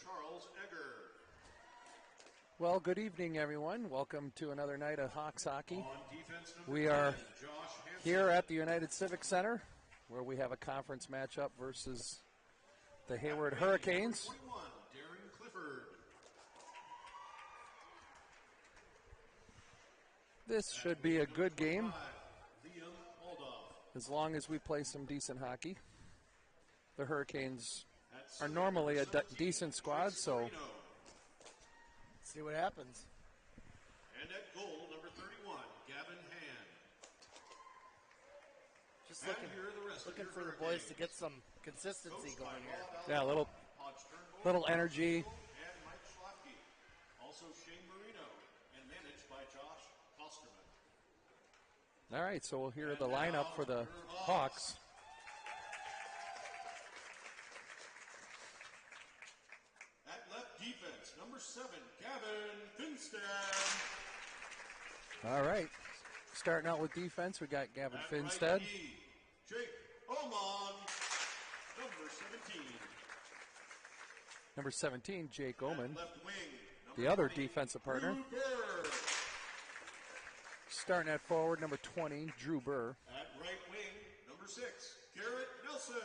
Charles Egger. Well, good evening, everyone. Welcome to another night of Hawks hockey. On defense, We are 10, Josh Hansen. here at the United Civic Center, where we have a conference matchup versus the Hayward Hurricanes. 21, Darren Clifford. This should be a good game, 5, Liam Aldoff. as long as we play some decent hockey. The Hurricanes At are center, normally a number 17, decent squad, Trace so Marino. See what happens. And at goal, number 31, Gavin Hand. Just And looking, here are the rest of looking your for the Hurricanes. boys to get some consistency Coached by going here. Bob yeah, a little Hodge Turnbull, little energy. And Mike Schlafke. Also Shane Marino, and managed by Josh Kosterman. All right, so we'll hear And the now, lineup for the your Hawks. At left defense, number 7, Gavin Finstad. All right, starting out with defense, we got Gavin At Finstad. right D, Jake Oman, number 17. Number 17, Jake At Oman, left wing, number the other 20, defensive partner. Drew Burr. Starting at forward, number 20, Drew Burr. At right wing, number 6, Garrett Nelson.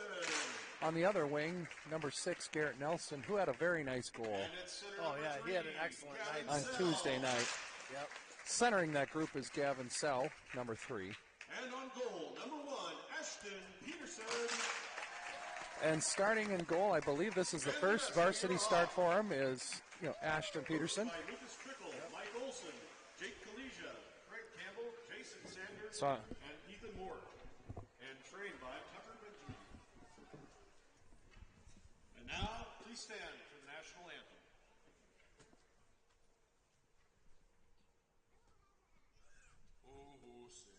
On the other wing, number 6, Garrett Nelson, who had a very nice goal And at center, Oh, number yeah, 3, he had an excellent Gavin night. on Sell. Tuesday night. Yep. Centering that group is Gavin Sell, number 3. And on goal, number 1, Ashton Peterson. And starting in goal, I believe this is the first varsity start for him, is Ashton Peterson. By Lucas Trickle, Mike Olson, Jake Kalesia, Craig Campbell, Jason Sanders, So- and Ethan Moore. And trained by Tucker Benjamin. And now, please stand for the national anthem. Oh, say,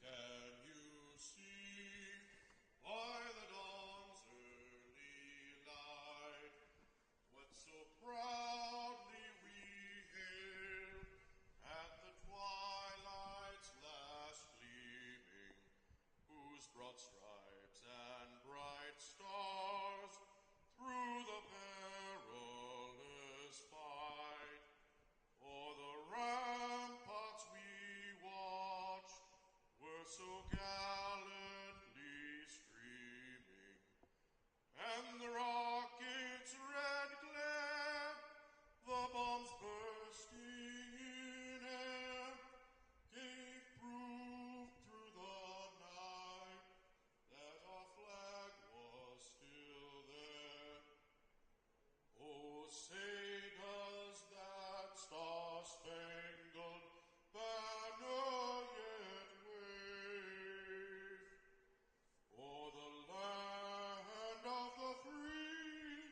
can you see by the dawn's early light what so proudly we hailed at the twilight's last gleaming, whose broad stripes and bright stars through the perilous fight o'er the ramparts we watched were so gallantly streaming, and the rocket's red glare, the bombs bursting in air, gave proof through the night that our flag was still there. Oh, say does that star-spangled banner yet wave o'er the land of the free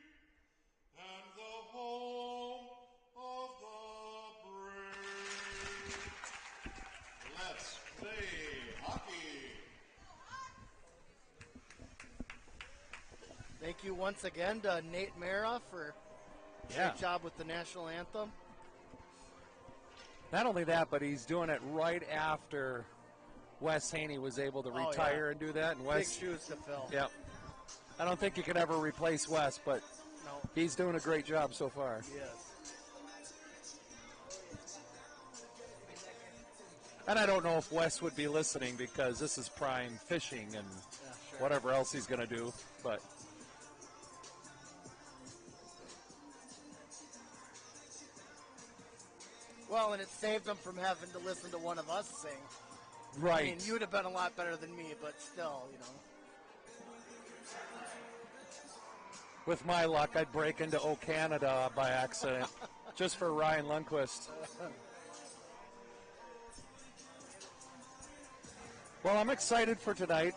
and the home of the brave? Let's play hockey. Thank you once again to Nate Mara for a Yeah. great job with the national anthem. Not only that, but he's doing it right after Wes Haney was able to Oh, retire yeah. and do that. And Big Wes, shoes to fill. yep. I don't think you can ever replace Wes, but No, he's doing a great job so far. yes. And I don't know if Wes would be listening because this is prime fishing and Yeah, sure. whatever else he's going to do. But Well, and it saved them from having to listen to one of us sing. right. I mean, you would have been a lot better than me, but still, With my luck, I'd break into O Canada by accident just for Ryan Lundqvist. Well, I'm excited for tonight.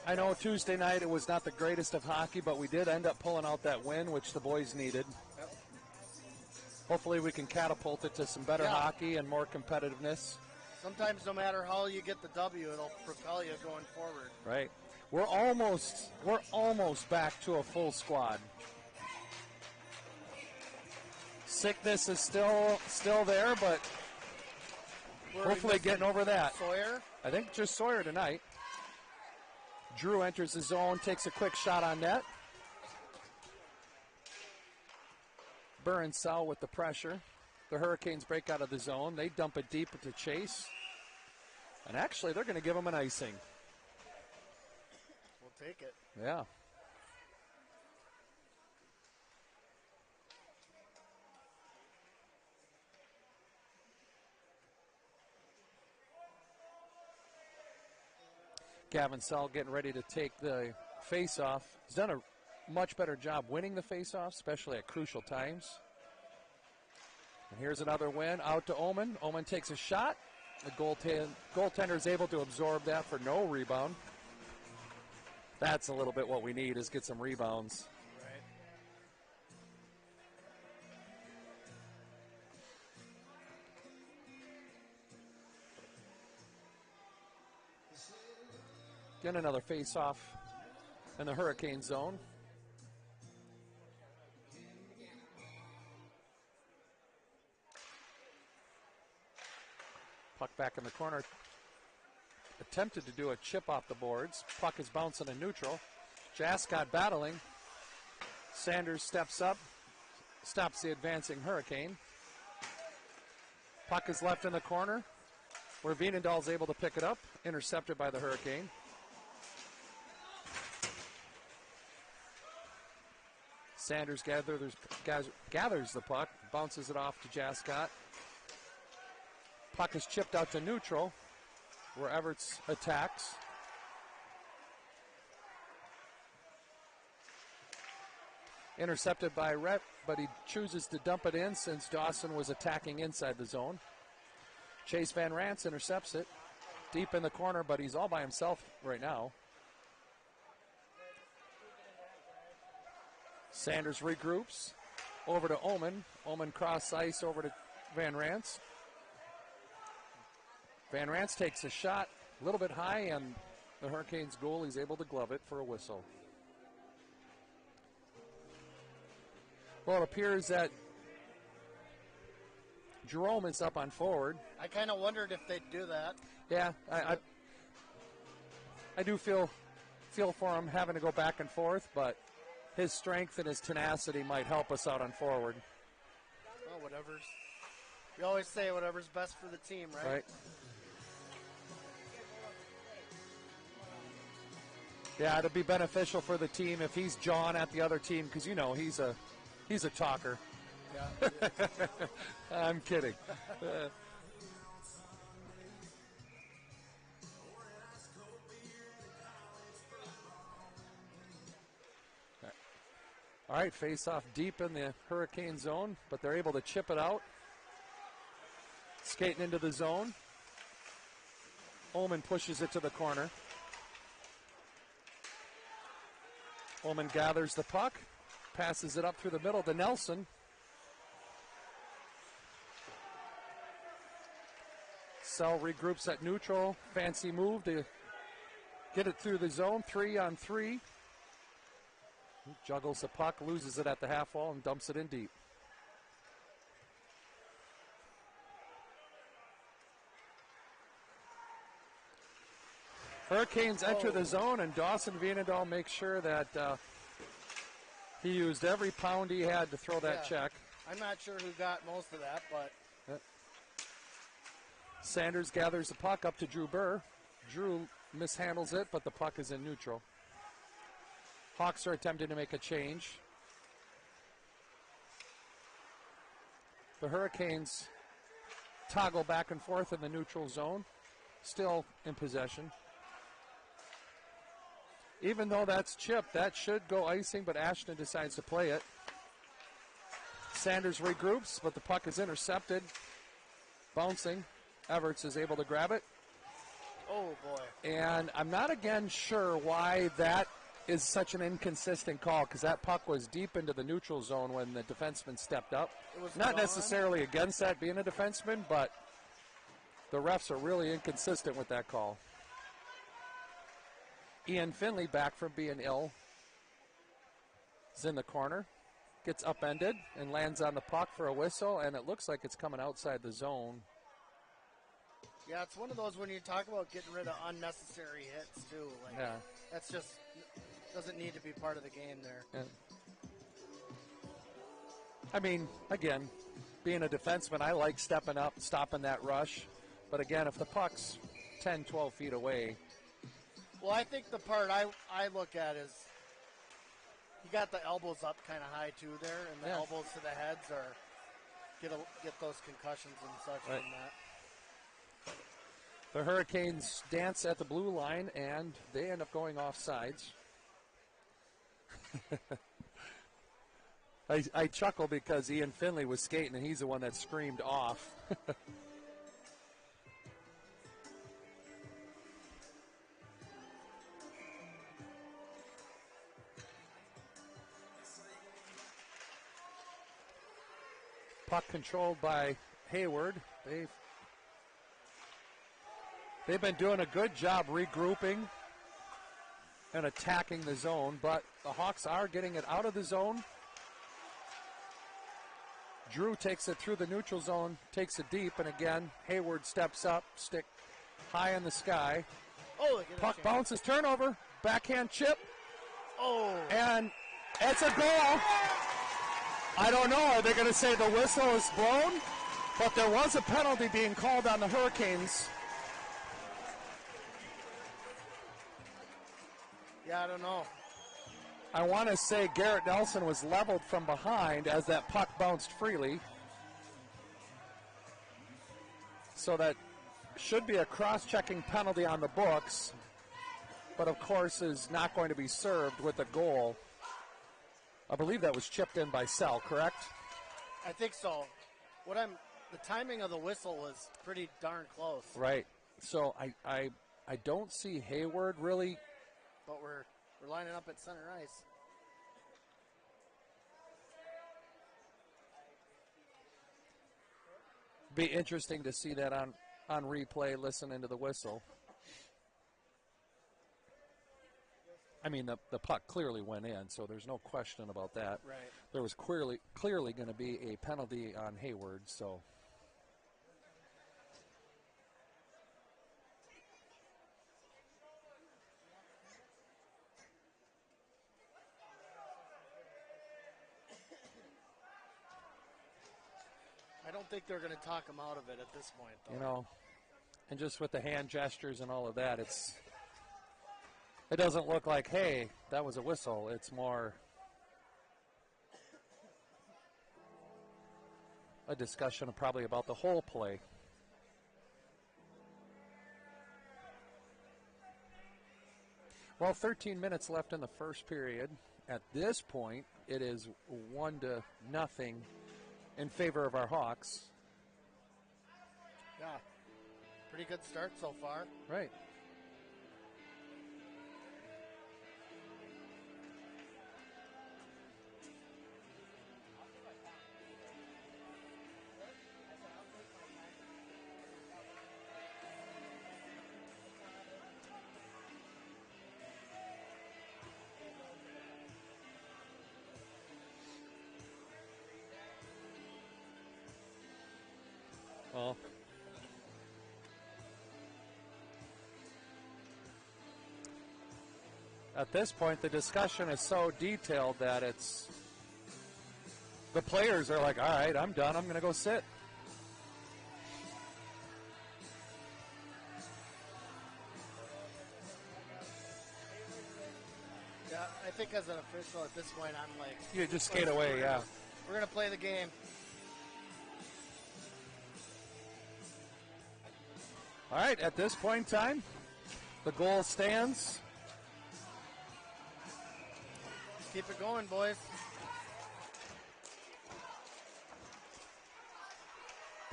I know Tuesday night it was not the greatest of hockey, but we did end up pulling out that win, which the boys needed. Yep. Hopefully we can catapult it to some better Yeah. hockey and more competitiveness. Sometimes no matter how you get the W, it'll propel you going forward. Right. We're almost back to a full squad. Sickness is still there, but We're hopefully missing getting over that. Sawyer. I think just Sawyer tonight. Drew enters the zone, takes a quick shot on net. Burr and Sal with the pressure. The Hurricanes break out of the zone. They dump it deep to Chase. And actually, they're going to give him an icing. We'll take it. Yeah. Gavin Sell getting ready to take the face-off. He's done a much better job winning the face-off, especially at crucial times. And here's another win out to Oman. Oman takes a shot. The goaltender is able to absorb that for no rebound. That's a little bit what we need, is get some rebounds. Right. Get another face-off in the Hurricane zone. Puck back in the corner. Attempted to do a chip off the boards. Puck is bouncing in neutral. Jascott battling. Sanders steps up. Stops the advancing Hurricane. Puck is left in the corner, where Veenendahl's able to pick it up. Intercepted by the Hurricane. Sanders gathers the puck, bounces it off to Jascott. Puck is chipped out to neutral, where Everts attacks. Intercepted by Rhett, but he chooses to dump it in since Dawson was attacking inside the zone. Chase Van Rance intercepts it deep in the corner, but he's all by himself right now. Sanders regroups over to Oman. Oman cross ice over to Van Rance. Van Rance takes a shot a little bit high, and the Hurricanes goalie's able to glove it for a whistle. Well, it appears that Jerome is up on forward. I kind of wondered if they'd do that. Yeah, I do feel for him having to go back and forth, but his strength and his tenacity might help us out on forward. Well, whatever's. You always say whatever's best for the team, right? Right. Yeah, it'd be beneficial for the team if he's jawing at the other team, because you know he's a talker. Yeah. I'm kidding. All right, face off deep in the Hurricane zone, but they're able to chip it out. Skating into the zone. Ullman pushes it to the corner. Ullman gathers the puck, passes it up through the middle to Nelson. Sell regroups at neutral. Fancy move to get it through the zone. 3-on-3. He juggles the puck, loses it at the half wall, and dumps it in deep. Hurricanes enter the zone, and Dawson Veenendahl makes sure that he used every pound he had to throw that check. I'm not sure who got most of that, but... Sanders gathers the puck up to Drew Burr. Drew mishandles it, but the puck is in neutral. Hawks are attempting to make a change. The Hurricanes toggle back and forth in the neutral zone, still in possession. Even though that's chipped, that should go icing, but Ashton decides to play it. Sanders regroups, but the puck is intercepted. Bouncing. Everts is able to grab it. Oh, boy. And I'm not again sure why that is such an inconsistent call, because that puck was deep into the neutral zone when the defenseman stepped up. It was not gone. necessarily against that being a defenseman, but the refs are really inconsistent with that call. Ian Finley, back from being ill, is in the corner. Gets upended and lands on the puck for a whistle, and it looks like it's coming outside the zone. Yeah, it's one of those when you talk about getting rid of unnecessary hits, too. Like, Yeah. That's just doesn't need to be part of the game there. Yeah. I mean, again, being a defenseman, I like stepping up, stopping that rush. But again, if the puck's 10, 12 feet away. Well, I think the part I look at is you got the elbows up kind of high too there, and the elbows to the heads are get those concussions and such from that. The Hurricanes dance at the blue line, and they end up going off sides. I chuckle because Ian Finley was skating, and he's the one that screamed off. Puck controlled by Hayward. They've been doing a good job regrouping and attacking the zone, but the Hawks are getting it out of the zone. Drew takes it through the neutral zone, takes it deep, and again, Hayward steps up, stick high in the sky. Oh, puck bounces, turnover, backhand chip. Oh. And it's a goal. I don't know, are they going to say the whistle is blown? But there was a penalty being called on the Hurricanes. Yeah, I don't know. I want to say Garrett Nelson was leveled from behind as that puck bounced freely. So that should be a cross-checking penalty on the books, but of course is not going to be served with a goal. I believe that was chipped in by Sell, correct? I think so. The timing of the whistle was pretty darn close. Right. So I don't see Hayward really. But we're lining up at center ice. Be interesting to see that on replay, listening to the whistle. I mean, the puck clearly went in, so there's no question about that. Right. There was clearly going to be a penalty on Hayward, so. I don't think they're going to talk him out of it at this point, though. You know, and just with the hand gestures and all of that, it doesn't look like, hey, that was a whistle. It's more a discussion probably about the whole play. Well, 13 minutes left in the first period. At this point, it is 1-0 in favor of our Hawks. Yeah, pretty good start so far. Right. Well, at this point, the discussion is so detailed that the players are like, all right, I'm done. I'm going to go sit. Yeah, I think as an official at this point, I'm like... You just skate away, yeah. We're going to play the game. All right, at this point in time, the goal stands. Keep it going, boys.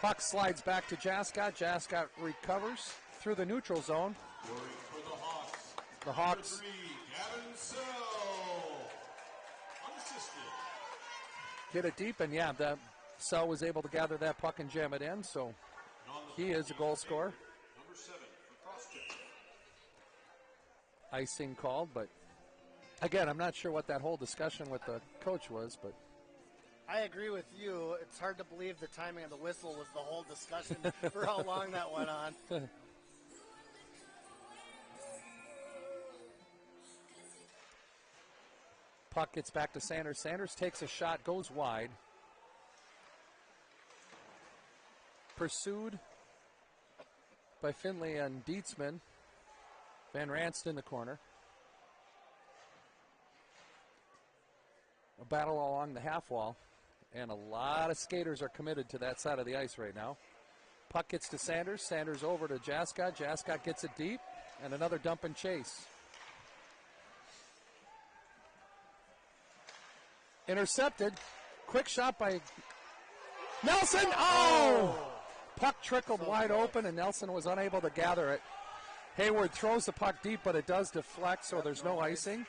Puck slides back to Jascott. Jascott recovers through the neutral zone. Scoring for the Hawks. The Hawks. Number 3, Gavin Sell. Unassisted. Get it deep, and yeah, Sell was able to gather that puck and jam it in, so he is a goal scorer. Number 7 for cross-check. Icing called, but again, I'm not sure what that whole discussion with the coach was, but I agree with you. It's hard to believe the timing of the whistle was the whole discussion for how long that went on. Puck gets back to Sanders. Sanders takes a shot, goes wide. pursued by Finley and Dietzman. Van Ranst in the corner. A battle along the half wall, and a lot of skaters are committed to that side of the ice right now. Puck gets to Sanders. Sanders over to Jascott. Jascott gets it deep, and another dump and chase. Intercepted. Quick shot by Nelson. Oh! Puck trickled wide open, and Nelson was unable to gather it. Hayward throws the puck deep, but it does deflect, so there's no icing.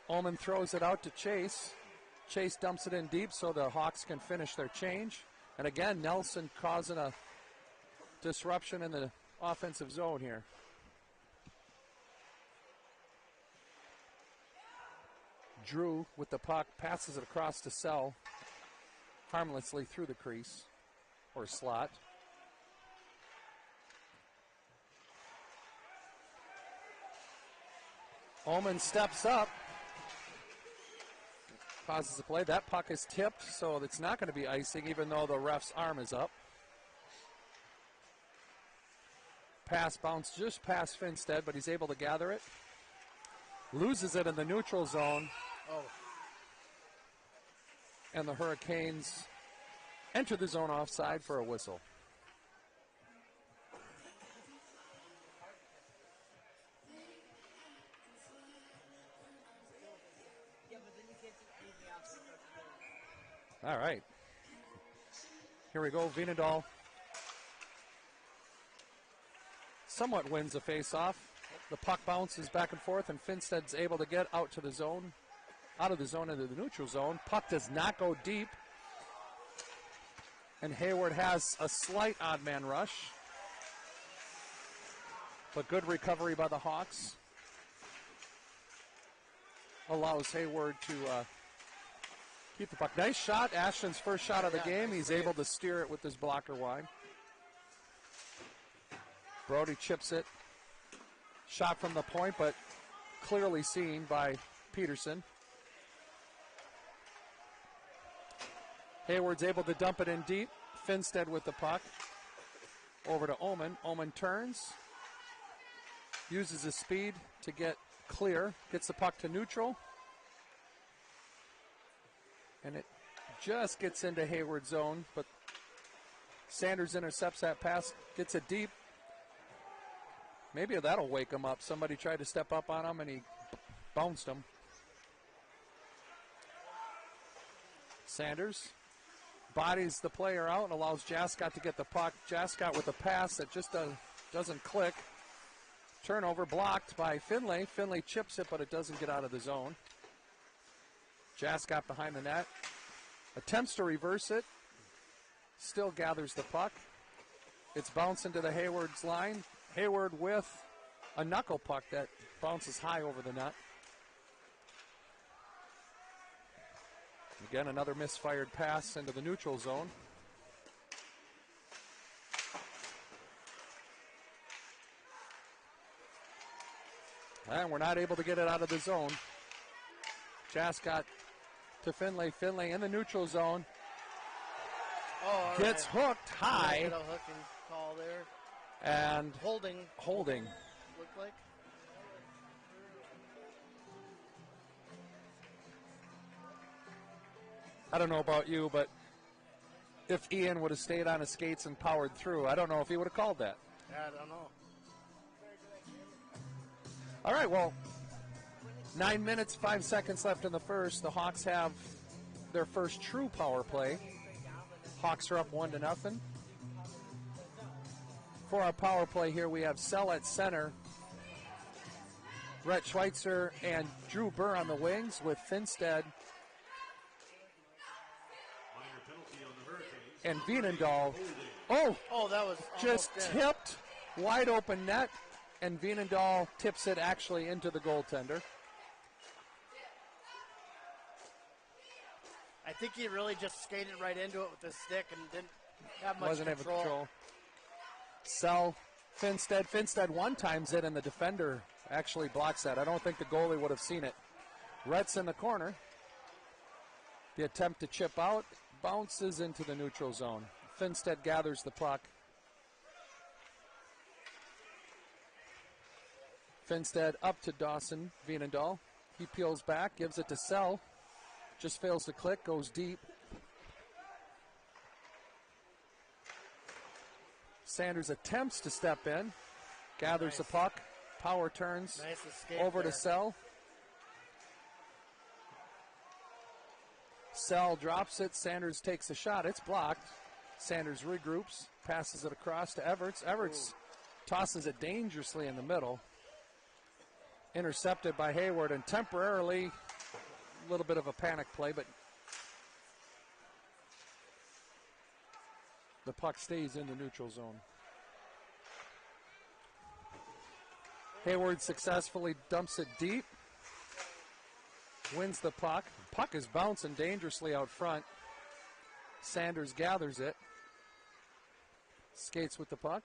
Ullman throws it out to Chase. Chase dumps it in deep so the Hawks can finish their change. And again, Nelson causing a disruption in the offensive zone here. Drew with the puck, passes it across to Sell, harmlessly through the crease or slot. Ullman steps up, causes the play. That puck is tipped, so it's not going to be icing, even though the ref's arm is up. Pass bounced just past Finstead, but he's able to gather it. Loses it in the neutral zone. Oh. And the Hurricanes enter the zone offside for a whistle. All right. Here we go. Veenendahl somewhat wins the face-off. The puck bounces back and forth, and Finstead's able to get out to the zone, out of the zone into the neutral zone. Puck does not go deep, and Hayward has a slight odd man rush, but good recovery by the Hawks allows Hayward to keep the puck. Nice shot. Ashton's first shot of the game. He's able to steer it with his blocker wide. Brody chips it. Shot from the point, but clearly seen by Peterson. Hayward's able to dump it in deep. Finstead with the puck. Over to Ullman. Ullman turns. Uses his speed to get clear. Gets the puck to neutral. And it just gets into Hayward's zone, but Sanders intercepts that pass, gets it deep. Maybe that'll wake him up. Somebody tried to step up on him, and he bounced him. Sanders bodies the player out and allows Jascott to get the puck. Jascott with a pass that just doesn't click. Turnover blocked by Finlay. Finlay chips it, but it doesn't get out of the zone. Jascott behind the net. Attempts to reverse it. Still gathers the puck. It's bounced into the Hayward's line. Hayward with a knuckle puck that bounces high over the net. Again, another misfired pass into the neutral zone. And we're not able to get it out of the zone. Jascott to Finlay. Finlay in the neutral zone. Oh, gets hooked high. Get a hooking call there. And holding. Looked like. I don't know about you, but if Ian would have stayed on his skates and powered through, I don't know if he would have called that. Yeah, I don't know. All right, well, 9 minutes, 5 seconds left in the first. The Hawks have their first true power play. Hawks are up 1-0. For our power play here, we have Sell at center, Rhett Schweitzer and Drew Burr on the wings with Finstead and Veenendahl. Oh, that was just tipped, wide open net, and Veenendahl tips it actually into the goaltender. I think he really just skated right into it with his stick and didn't have much Wasn't able to control. control. Sell, Finstead. Finstead one-times it, and the defender actually blocks that. I don't think the goalie would have seen it. Rhett's in the corner. The attempt to chip out bounces into the neutral zone. Finstead gathers the puck. Finstead up to Dawson Vienendahl. He peels back, gives it to Sell. Just fails to click, goes deep. Sanders attempts to step in, gathers the puck, power turns over to Sell. Sell drops it, Sanders takes a shot, it's blocked. Sanders regroups, passes it across to Everts. Everts tosses it dangerously in the middle. Intercepted by Hayward, and temporarily a little bit of a panic play, but the puck stays in the neutral zone. Hayward successfully dumps it deep, wins the puck. Puck is bouncing dangerously out front. Sanders gathers it, skates with the puck,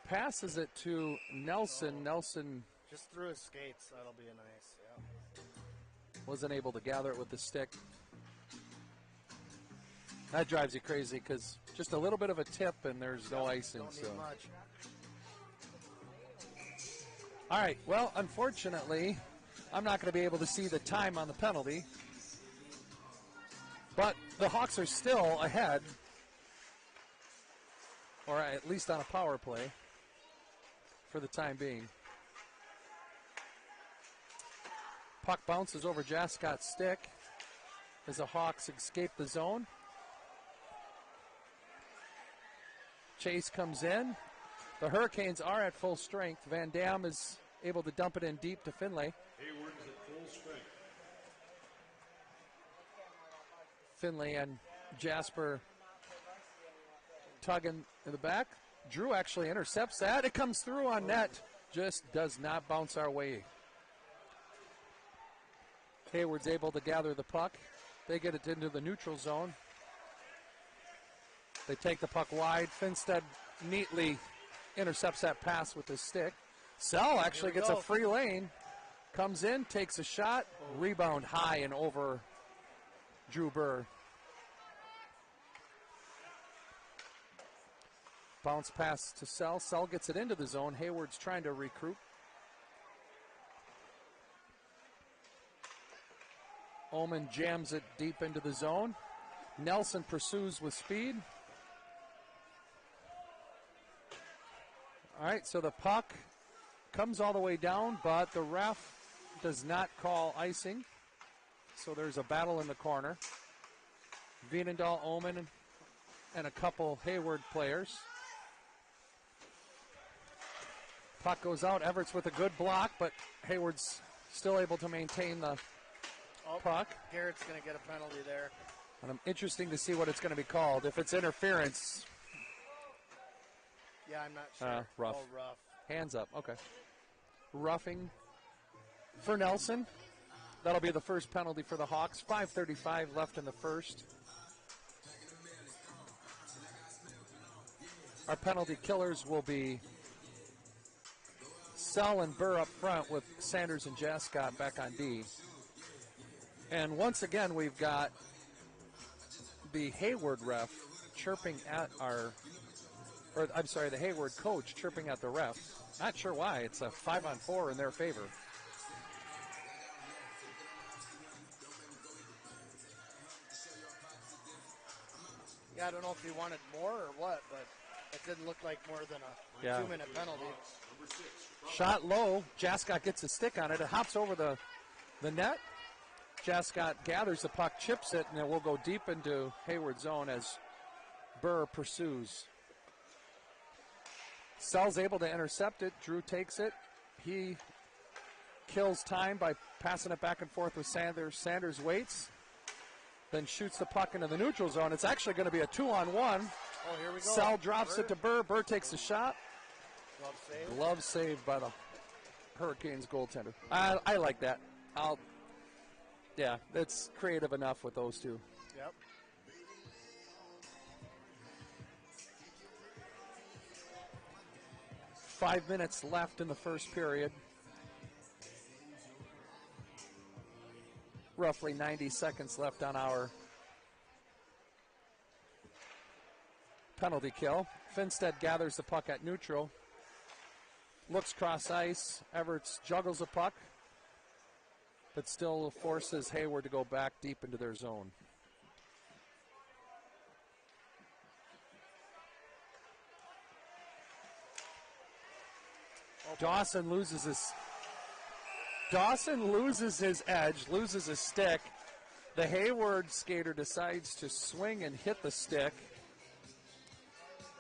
passes it to Nelson. Nelson just threw his skates. That'll be a nice. Yeah. Wasn't able to gather it with the stick. That drives you crazy because just a little bit of a tip and there's no icing. Don't need much. All right, well, unfortunately, I'm not going to be able to see the time on the penalty. But the Hawks are still ahead, or at least on a power play for the time being. Puck bounces over Jascott's stick as the Hawks escape the zone. Chase comes in. The Hurricanes are at full strength. Van Dam is able to dump it in deep to Finlay. Hayward is at full strength. Finlay and Jasper tugging in the back. Drew actually intercepts that. It comes through on net. Just does not bounce our way. Hayward's able to gather the puck. They get it into the neutral zone. They take the puck wide. Finstead neatly intercepts that pass with his stick. Sell actually gets a free lane. Comes in, takes a shot. Rebound high and over Drew Burr. Bounce pass to Sell. Sell gets it into the zone. Hayward's trying to recruit. Omen jams it deep into the zone. Nelson pursues with speed. All right, so the puck comes all the way down, but the ref does not call icing. So there's a battle in the corner. Vienendahl, Omen, and a couple Hayward players. Puck goes out. Everts with a good block, but Hayward's still able to maintain the puck. Garrett's going to get a penalty there. And I'm interesting to see what it's going to be called. If it's interference. Yeah, I'm not sure. Rough. Oh, rough. Hands up. Okay. Roughing for Nelson. That'll be the first penalty for the Hawks. 5:35 left in the first. Our penalty killers will be Sell and Burr up front with Sanders and Jascott back on D. And once again, we've got the Hayward ref chirping at the Hayward coach chirping at the ref. Not sure why. It's a 5-on-4 in their favor. Yeah, I don't know if he wanted more or what, but it didn't look like more than a 2-minute penalty. Shot low. Jascott gets a stick on it. It hops over the net. Jascott gathers the puck, chips it, and it will go deep into Hayward's zone as Burr pursues. Sell's able to intercept it. Drew takes it. He kills time by passing it back and forth with Sanders. Sanders waits, then shoots the puck into the neutral zone. It's actually going to be a 2-on-1. Oh, here we go. Sell drops it to Burr. Burr takes a shot. Glove save. Glove saved by the Hurricanes goaltender. I like that. Yeah, that's creative enough with those two. Yep. Five minutes left in the first period. Roughly 90 seconds left on our penalty kill. Finstead gathers the puck at neutral. Looks cross ice. Everts juggles the puck, but still forces Hayward to go back deep into their zone. Dawson loses his edge, loses his stick. The Hayward skater decides to swing and hit the stick.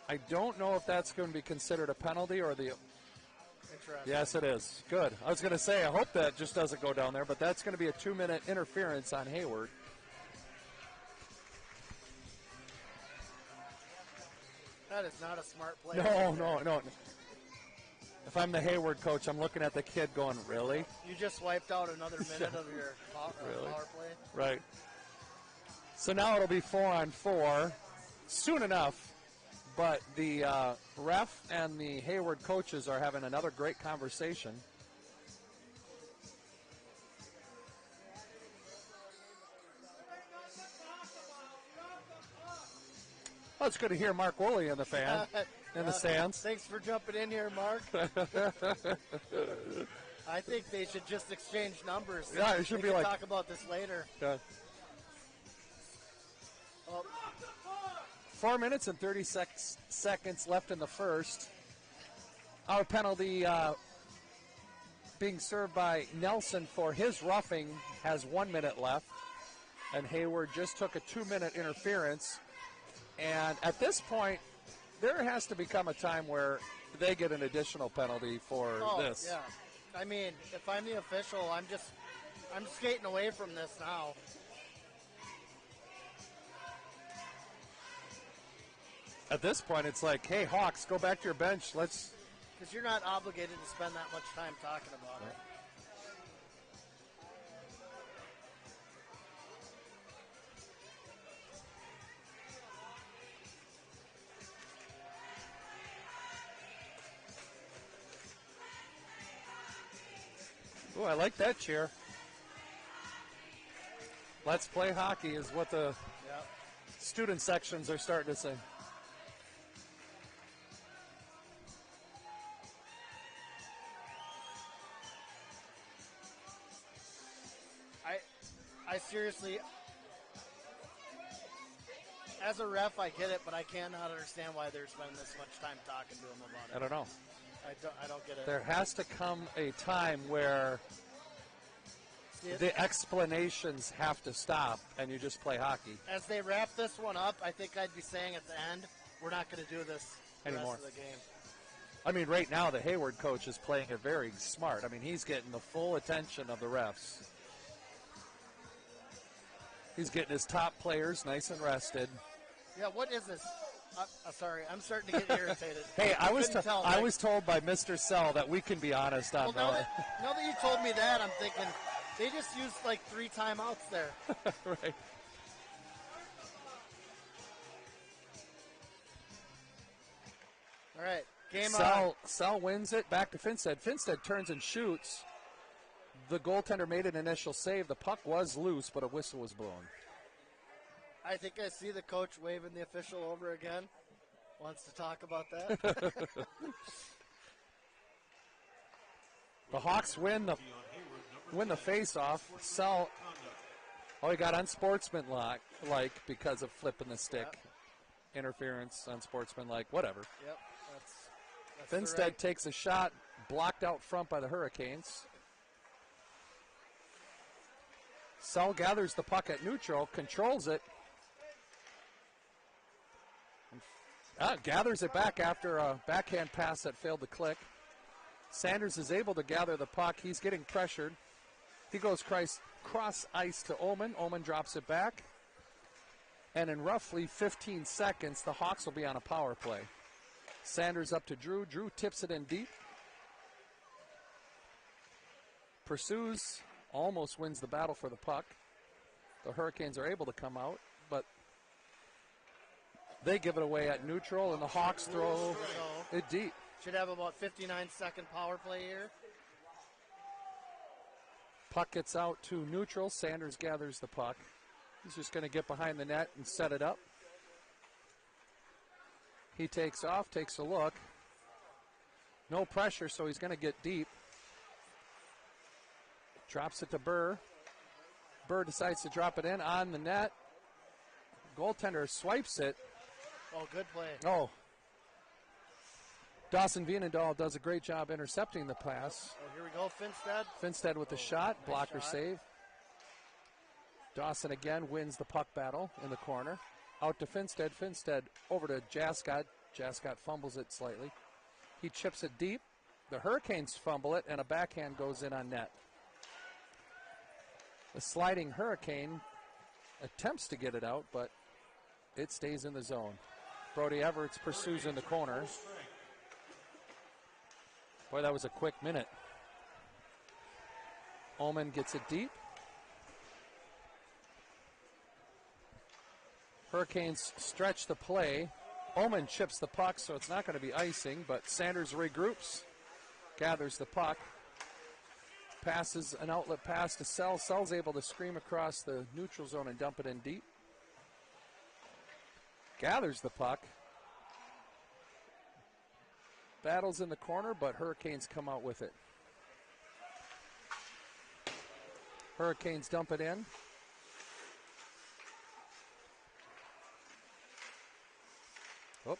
I don't know if that's going to be considered a penalty or the... Yes, it is. Good. I was going to say, I hope that just doesn't go down there, but that's going to be a 2-minute interference on Hayward. That is not a smart play. No. If I'm the Hayward coach, I'm looking at the kid going, really? You just wiped out another minute of your power play? Right. So now it'll be 4-on-4 soon enough. But the ref and the Hayward coaches are having another great conversation. Well, it's good to hear Mark Woolley in the the stands. Thanks for jumping in here, Mark. I think they should just exchange numbers. Yeah, it should be like... talk about this later. Yeah. 4 minutes and 30 seconds left in the first. Our penalty being served by Nelson for his roughing has 1 minute left. And Hayward just took a 2-minute interference. And at this point, there has to become a time where they get an additional penalty for this. Yeah. I mean, if I'm the official, I'm skating away from this now. At this point, it's like, hey, Hawks, go back to your bench. Let's... Because you're not obligated to spend that much time talking about it. Oh, I like that cheer. Let's play hockey is what the student sections are starting to say. I seriously, as a ref, I get it, but I cannot understand why they're spending this much time talking to him about it. I don't know. I don't get it. There has to come a time where the explanations have to stop and you just play hockey. As they wrap this one up, I think I'd be saying at the end, we're not going to do this anymore. The rest of the game. I mean, right now the Hayward coach is playing it very smart. I mean, he's getting the full attention of the refs. He's getting his top players nice and rested. Yeah, what is this? Sorry, I'm starting to get irritated. Hey, I was told by Mr. Sell that we can be honest on now that you told me that, I'm thinking they just used like 3 timeouts there. Right. All right, game on. Sell wins it, back to Finstead. Finstead turns and shoots. The goaltender made an initial save. The puck was loose, but a whistle was blown. I think I see the coach waving the official over again. Wants to talk about that. The Hawks win the face-off. Sell. He got unsportsmanlike because of flipping the stick. Yep. Interference, unsportsmanlike, whatever. Yep, that's Finstead takes a shot, blocked out front by the Hurricanes. Sell gathers the puck at neutral, controls it. Gathers it back after a backhand pass that failed to click. Sanders is able to gather the puck. He's getting pressured. He goes cross ice to Oman. Oman drops it back. And in roughly 15 seconds, the Hawks will be on a power play. Sanders up to Drew. Drew tips it in deep. Pursues. Almost wins the battle for the puck. The Hurricanes are able to come out, but they give it away at neutral, and the Hawks throw it deep. Should have about 59-second power play here. Puck gets out to neutral. Sanders gathers the puck. He's just going to get behind the net and set it up. He takes off, takes a look. No pressure, so he's going to get deep. Drops it to Burr. Burr decides to drop it in on the net. Goaltender swipes it. Oh, good play. Oh. Dawson Vienendahl does a great job intercepting the pass. Oh, here we go, Finstead. Finstead with the shot, nice blocker shot. save. Dawson again wins the puck battle in the corner. Out to Finstead. Finstead over to Jascott. Jascott fumbles it slightly. He chips it deep. The Hurricanes fumble it, and a backhand goes in on net. The sliding Hurricane attempts to get it out, but it stays in the zone. Brody Everts pursues in the corner. Boy, that was a quick minute. Ullman gets it deep. Hurricanes stretch the play. Ullman chips the puck, so it's not going to be icing, but Sanders regroups, gathers the puck, passes an outlet pass to Sell. Sell's able to scream across the neutral zone and dump it in deep. Gathers the puck. Battles in the corner, but Hurricanes come out with it. Hurricanes dump it in. Oh.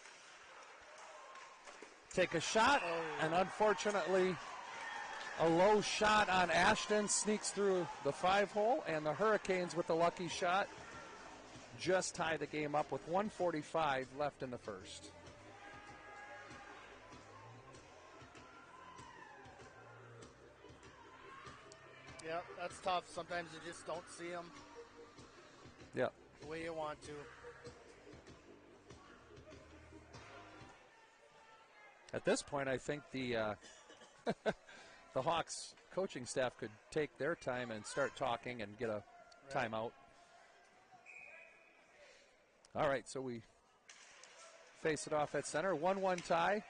Take a shot, and unfortunately, a low shot on Ashton sneaks through the 5-hole, and the Hurricanes with the lucky shot just tie the game up with 1:45 left in the first. Yeah, that's tough. Sometimes you just don't see them Yep. the way you want to. At this point, I think the the Hawks coaching staff could take their time and start talking and get a timeout. All right, so we face it off at center. 1-1 tie.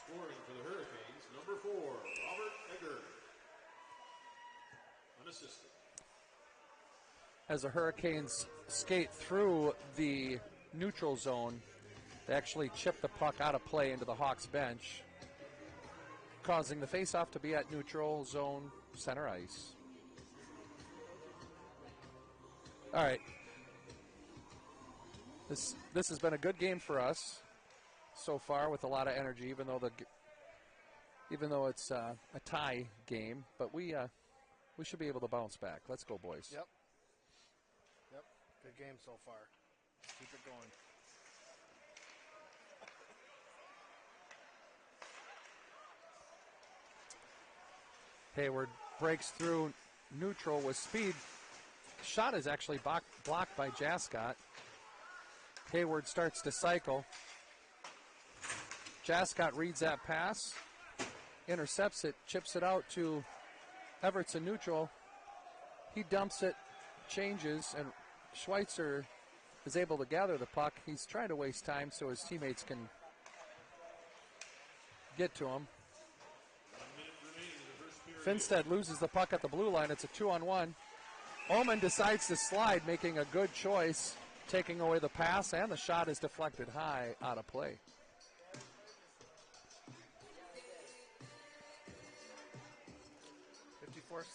Scoring for the Hurricanes, number 4, Robert Egger. Unassisted. As the Hurricanes skate through the neutral zone, they actually chip the puck out of play into the Hawks bench, causing the faceoff to be at neutral zone center ice. All right. This has been a good game for us so far with a lot of energy, even though it's a tie game, but we should be able to bounce back. Let's go, boys. Yep. Good game so far. Keep it going. Hayward breaks through neutral with speed. Shot is actually blocked by Jascott. Hayward starts to cycle. Jascott reads that pass, intercepts it, chips it out to Everts in neutral. He dumps it, changes, and Schweitzer is able to gather the puck. He's trying to waste time so his teammates can get to him. Finstead loses the puck at the blue line. It's a 2-on-1. Ullman decides to slide, making a good choice, taking away the pass, and the shot is deflected high out of play.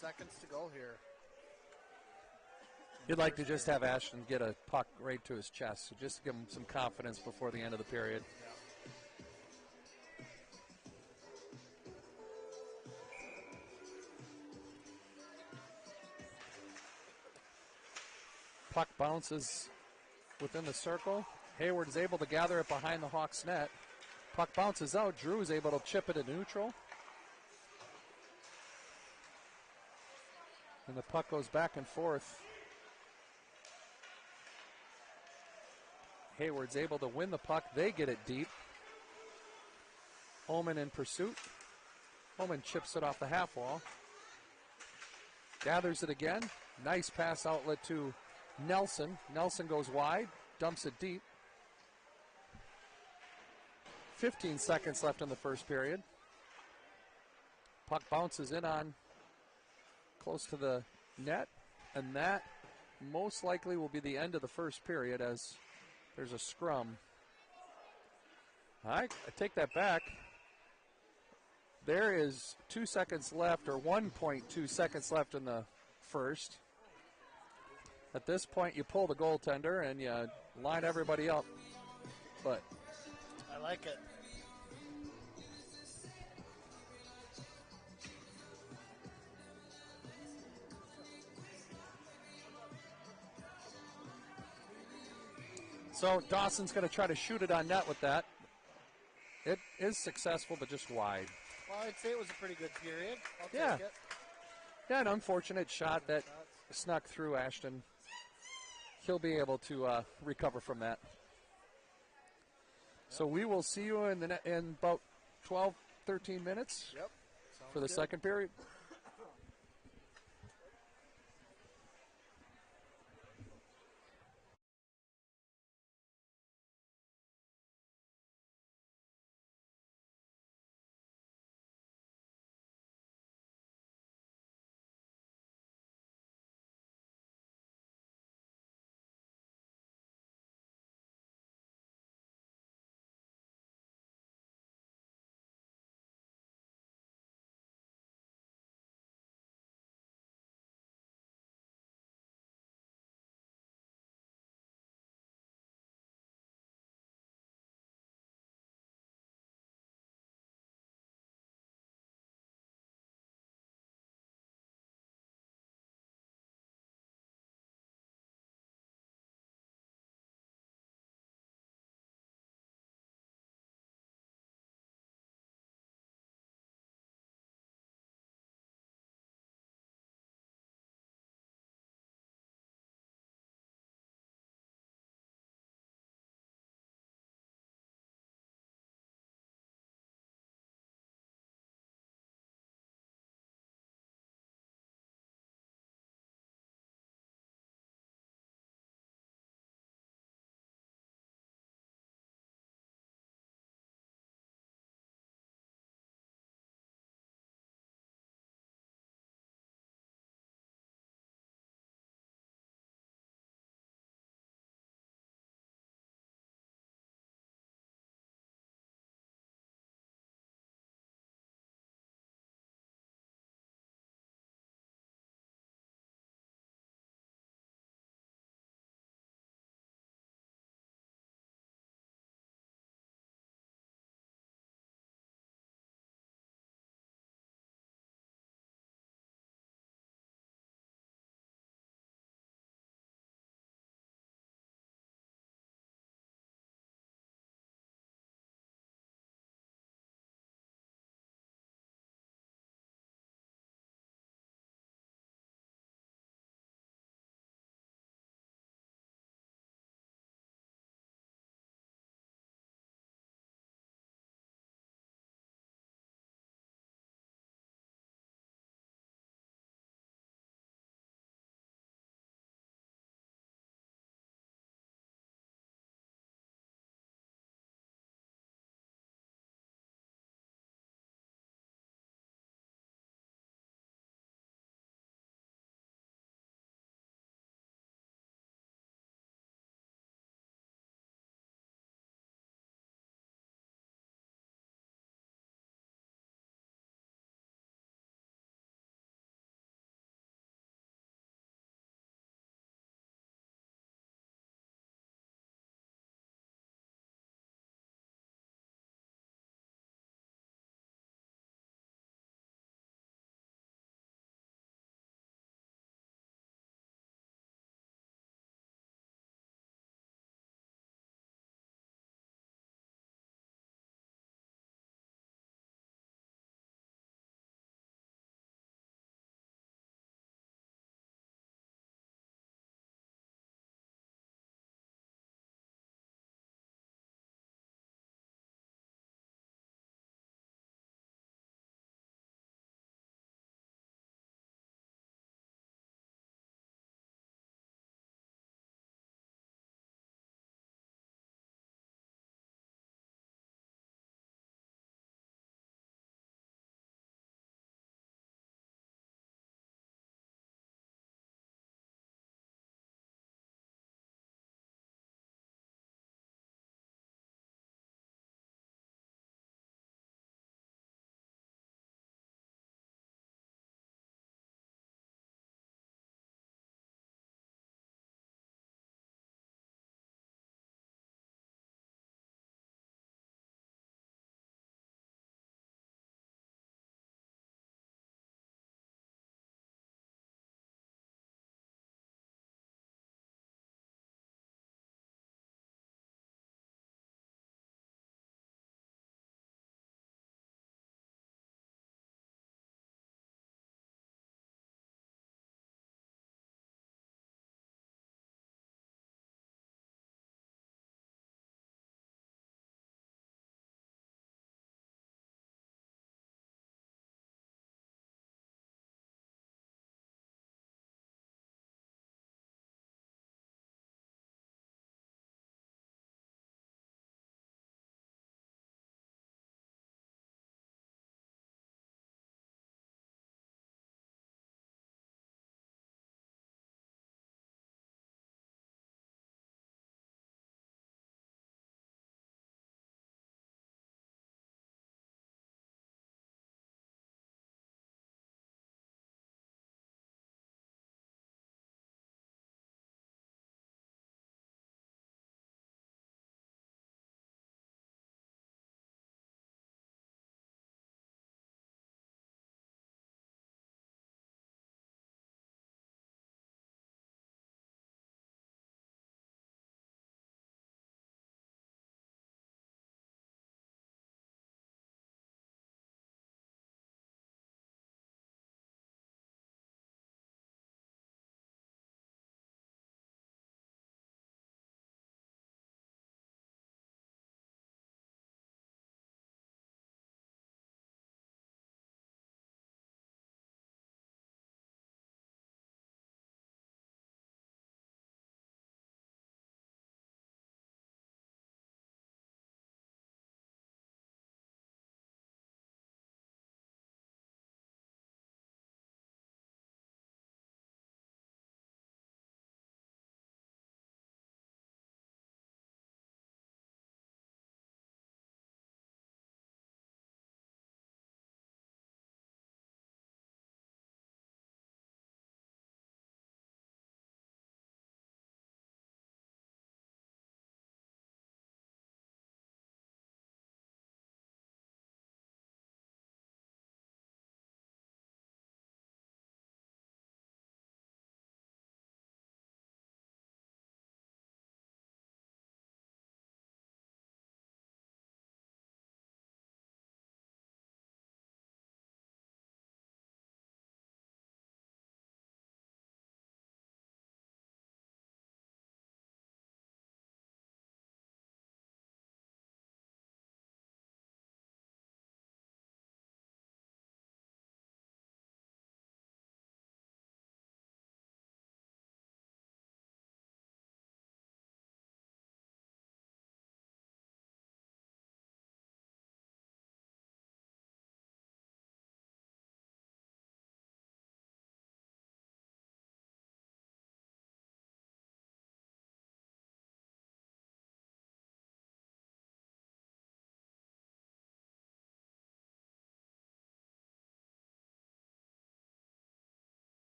Seconds to go here. You'd like to just have Ashton get a puck right to his chest, so just to give him some confidence before the end of the period. Puck bounces within the circle. Hayward is able to gather it behind the Hawks net. Puck bounces out. Drew is able to chip it to neutral. And the puck goes back and forth. Hayward's able to win the puck. They get it deep. Ullman in pursuit. Ullman chips it off the half wall. Gathers it again. Nice pass outlet to Nelson. Nelson goes wide, dumps it deep. 15 seconds left in the first period. Puck bounces in on close to the net, and that most likely will be the end of the first period as There's a scrum. I take that back. There is 2 seconds left, or 1.2 seconds left in the first. At this point, you pull the goaltender and you line everybody up. But I like it. so Dawson's going to try to shoot it on net with that. It is successful, but just wide. Well, I'd say it was a pretty good period. I'll Yeah. take it. Yeah, an unfortunate shot that snuck through Ashton. He'll be able to recover from that. So we will see you in about 12, 13 minutes Yep. for the second period.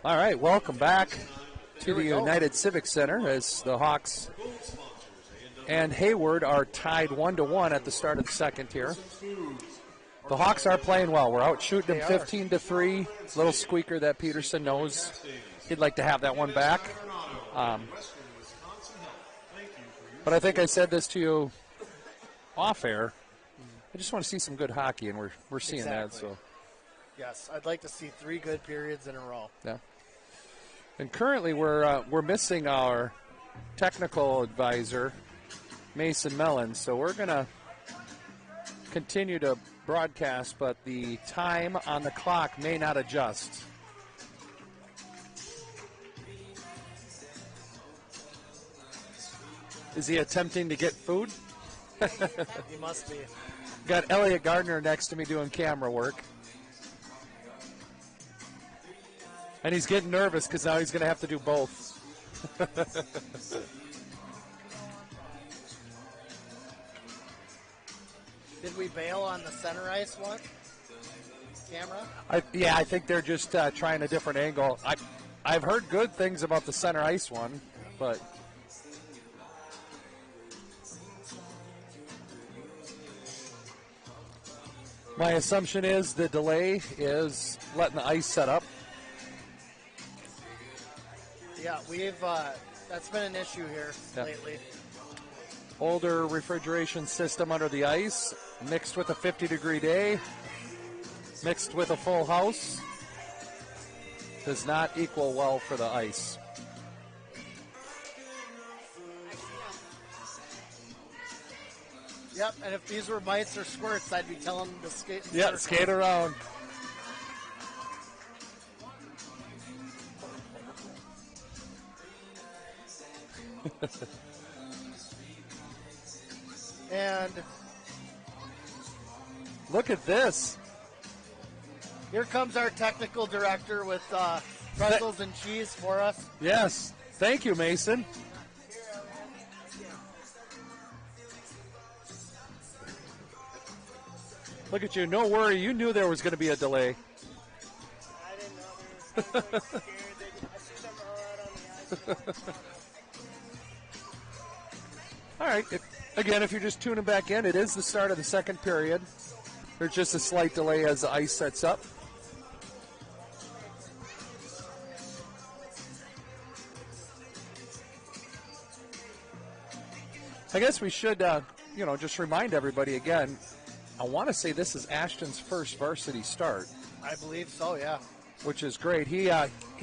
All right, welcome back to the United Civic Center as the Hawks and Hayward are tied 1-1 at the start of the second here. The Hawks are playing well. We're out shooting them 15-3. Little squeaker that Peterson knows he'd like to have that one back. But I think I said this to you off air. I just want to see some good hockey, and we're seeing that. So, yes, I'd like to see 3 good periods in a row. Yeah. And currently we're missing our technical advisor, Mason Mellon. So we're gonna continue to broadcast, but the time on the clock may not adjust. Is he attempting to get food? He must be. Got Elliot Gardner next to me doing camera work. And he's getting nervous because now he's going to have to do both. Did we bail on the center ice one? Camera? I think they're just trying a different angle. I've heard good things about the center ice one, but my assumption is the delay is letting the ice set up. Yeah, that's been an issue here lately. Older refrigeration system under the ice, mixed with a 50-degree day, mixed with a full house, does not equal well for the ice. Yep, and if these were mites or squirts, I'd be telling them to skate. Yeah, skate around. And look at this. Here comes our technical director with pretzels and cheese for us. Yes. Thank you, Mason. Look at you. No worry. You knew there was going to be a delay. I didn't know there was scared. I see them all out on the ice. All right. If you're just tuning back in, it is the start of the second period. There's just a slight delay as the ice sets up. I guess we should, just remind everybody again. I want to say this is Ashton's first varsity start. I believe so, yeah. Which is great. He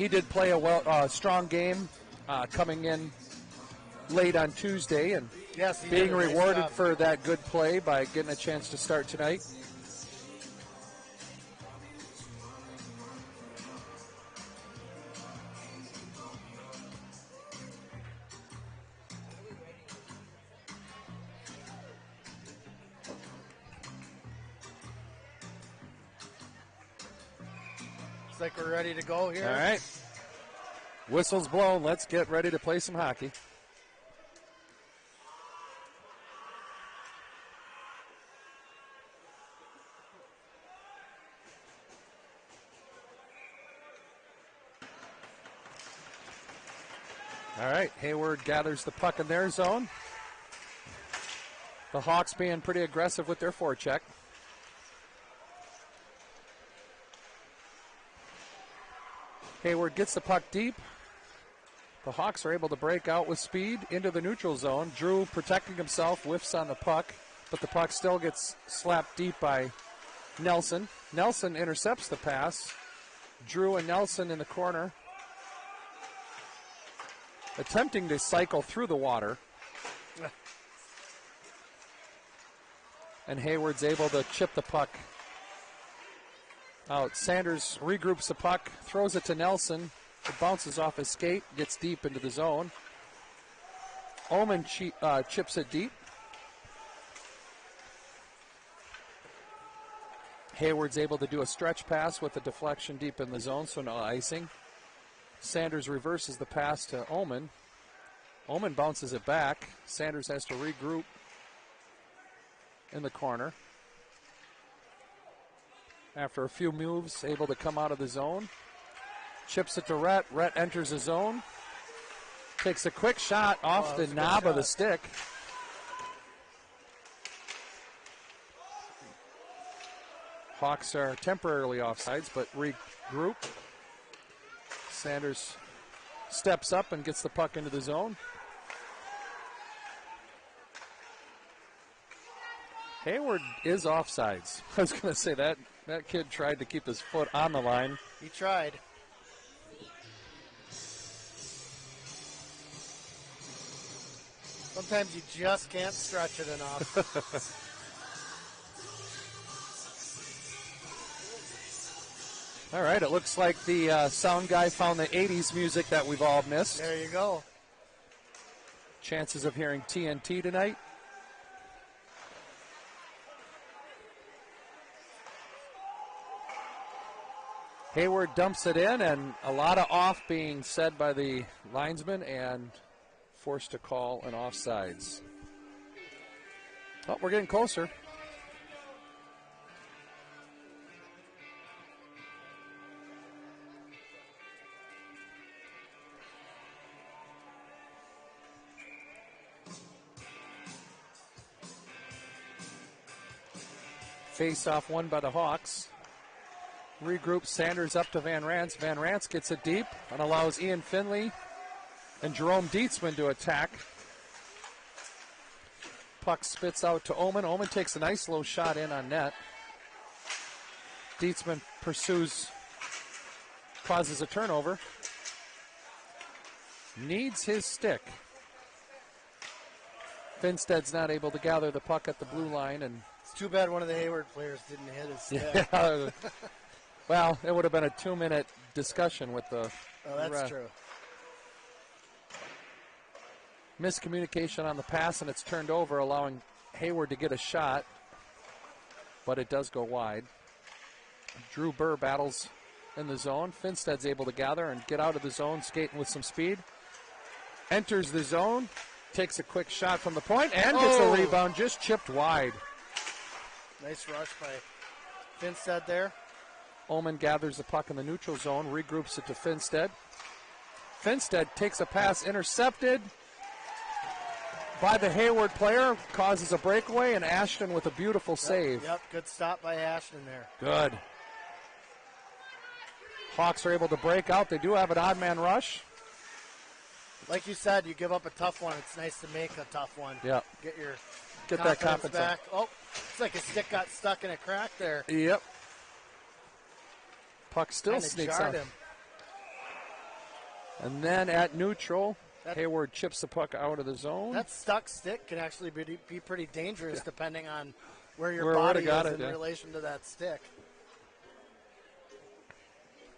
did play a strong game coming in late on Tuesday and yes, being rewarded for that good play by getting a chance to start tonight. Like we're ready to go here. All right. Whistle's blown. Let's get ready to play some hockey. All right. Hayward gathers the puck in their zone. The Hawks being pretty aggressive with their forecheck. Hayward gets the puck deep. The Hawks are able to break out with speed into the neutral zone. Drew protecting himself, whiffs on the puck, but the puck still gets slapped deep by Nelson. Nelson intercepts the pass. Drew and Nelson in the corner, attempting to cycle through the water. And Hayward's able to chip the puck out. Sanders regroups the puck, throws it to Nelson. It bounces off his skate, gets deep into the zone. Omen chips it deep. Hayward's able to do a stretch pass with a deflection deep in the zone, so no icing. Sanders reverses the pass to Omen. Omen bounces it back. Sanders has to regroup in the corner. After a few moves, able to come out of the zone. chips it to Rhett. Rhett enters his zone. Takes a quick shot off the knob of the stick. Hawks are temporarily offsides, but regroup. Sanders steps up and gets the puck into the zone. Hayward is offsides. I was going to say that kid tried to keep his foot on the line. He tried. Sometimes you just can't stretch it enough. All right, it looks like the sound guy found the 80s music that we've all missed. There you go. Chances of hearing TNT tonight. Hayward dumps it in, and a lot of off being said by the linesman and forced to call an offsides. Oh, we're getting closer. Face-off won by the Hawks. Regroup. Sanders up to Van Rans. Van Rans gets it deep and allows Ian Finley and Jerome Dietzman to attack. Puck spits out to Omen. Omen takes a nice low shot in on net. Dietzman pursues, causes a turnover. Needs his stick. Finstead's not able to gather the puck at the blue line, and it's too bad one of the Hayward players didn't hit his stick. Yeah. Well, it would have been a 2-minute discussion with the that's true. Miscommunication on the pass, and it's turned over, allowing Hayward to get a shot, but it does go wide. Drew Burr battles in the zone. Finstead's able to gather and get out of the zone, skating with some speed. Enters the zone, takes a quick shot from the point, and gets the rebound, just chipped wide. Nice rush by Finstead there. Ullman gathers the puck in the neutral zone, regroups it to Finstead. Finstead takes a pass, intercepted by the Hayward player, causes a breakaway, and Ashton with a beautiful save. Yep, good stop by Ashton there. Good. Hawks are able to break out. They do have an odd man rush. Like you said, you give up a tough one. It's nice to make a tough one. Yeah. Get that confidence back. Oh, it's like a stick got stuck in a crack there. Yep. Puck still Kinda sneaks jarred out. him. And then at neutral, Hayward chips the puck out of the zone. That stuck stick can actually be pretty dangerous depending on where your Where body got is it, in yeah. relation to that stick.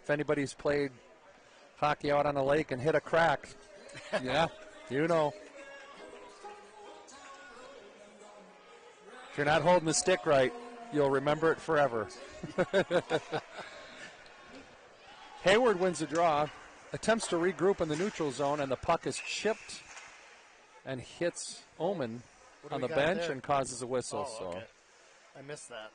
If anybody's played hockey out on a lake and hit a crack, yeah, you know. If you're not holding the stick right, you'll remember it forever. Hayward wins the draw, attempts to regroup in the neutral zone, and the puck is chipped and hits Omen on the bench there? and causes a whistle. Oh, okay. I missed that.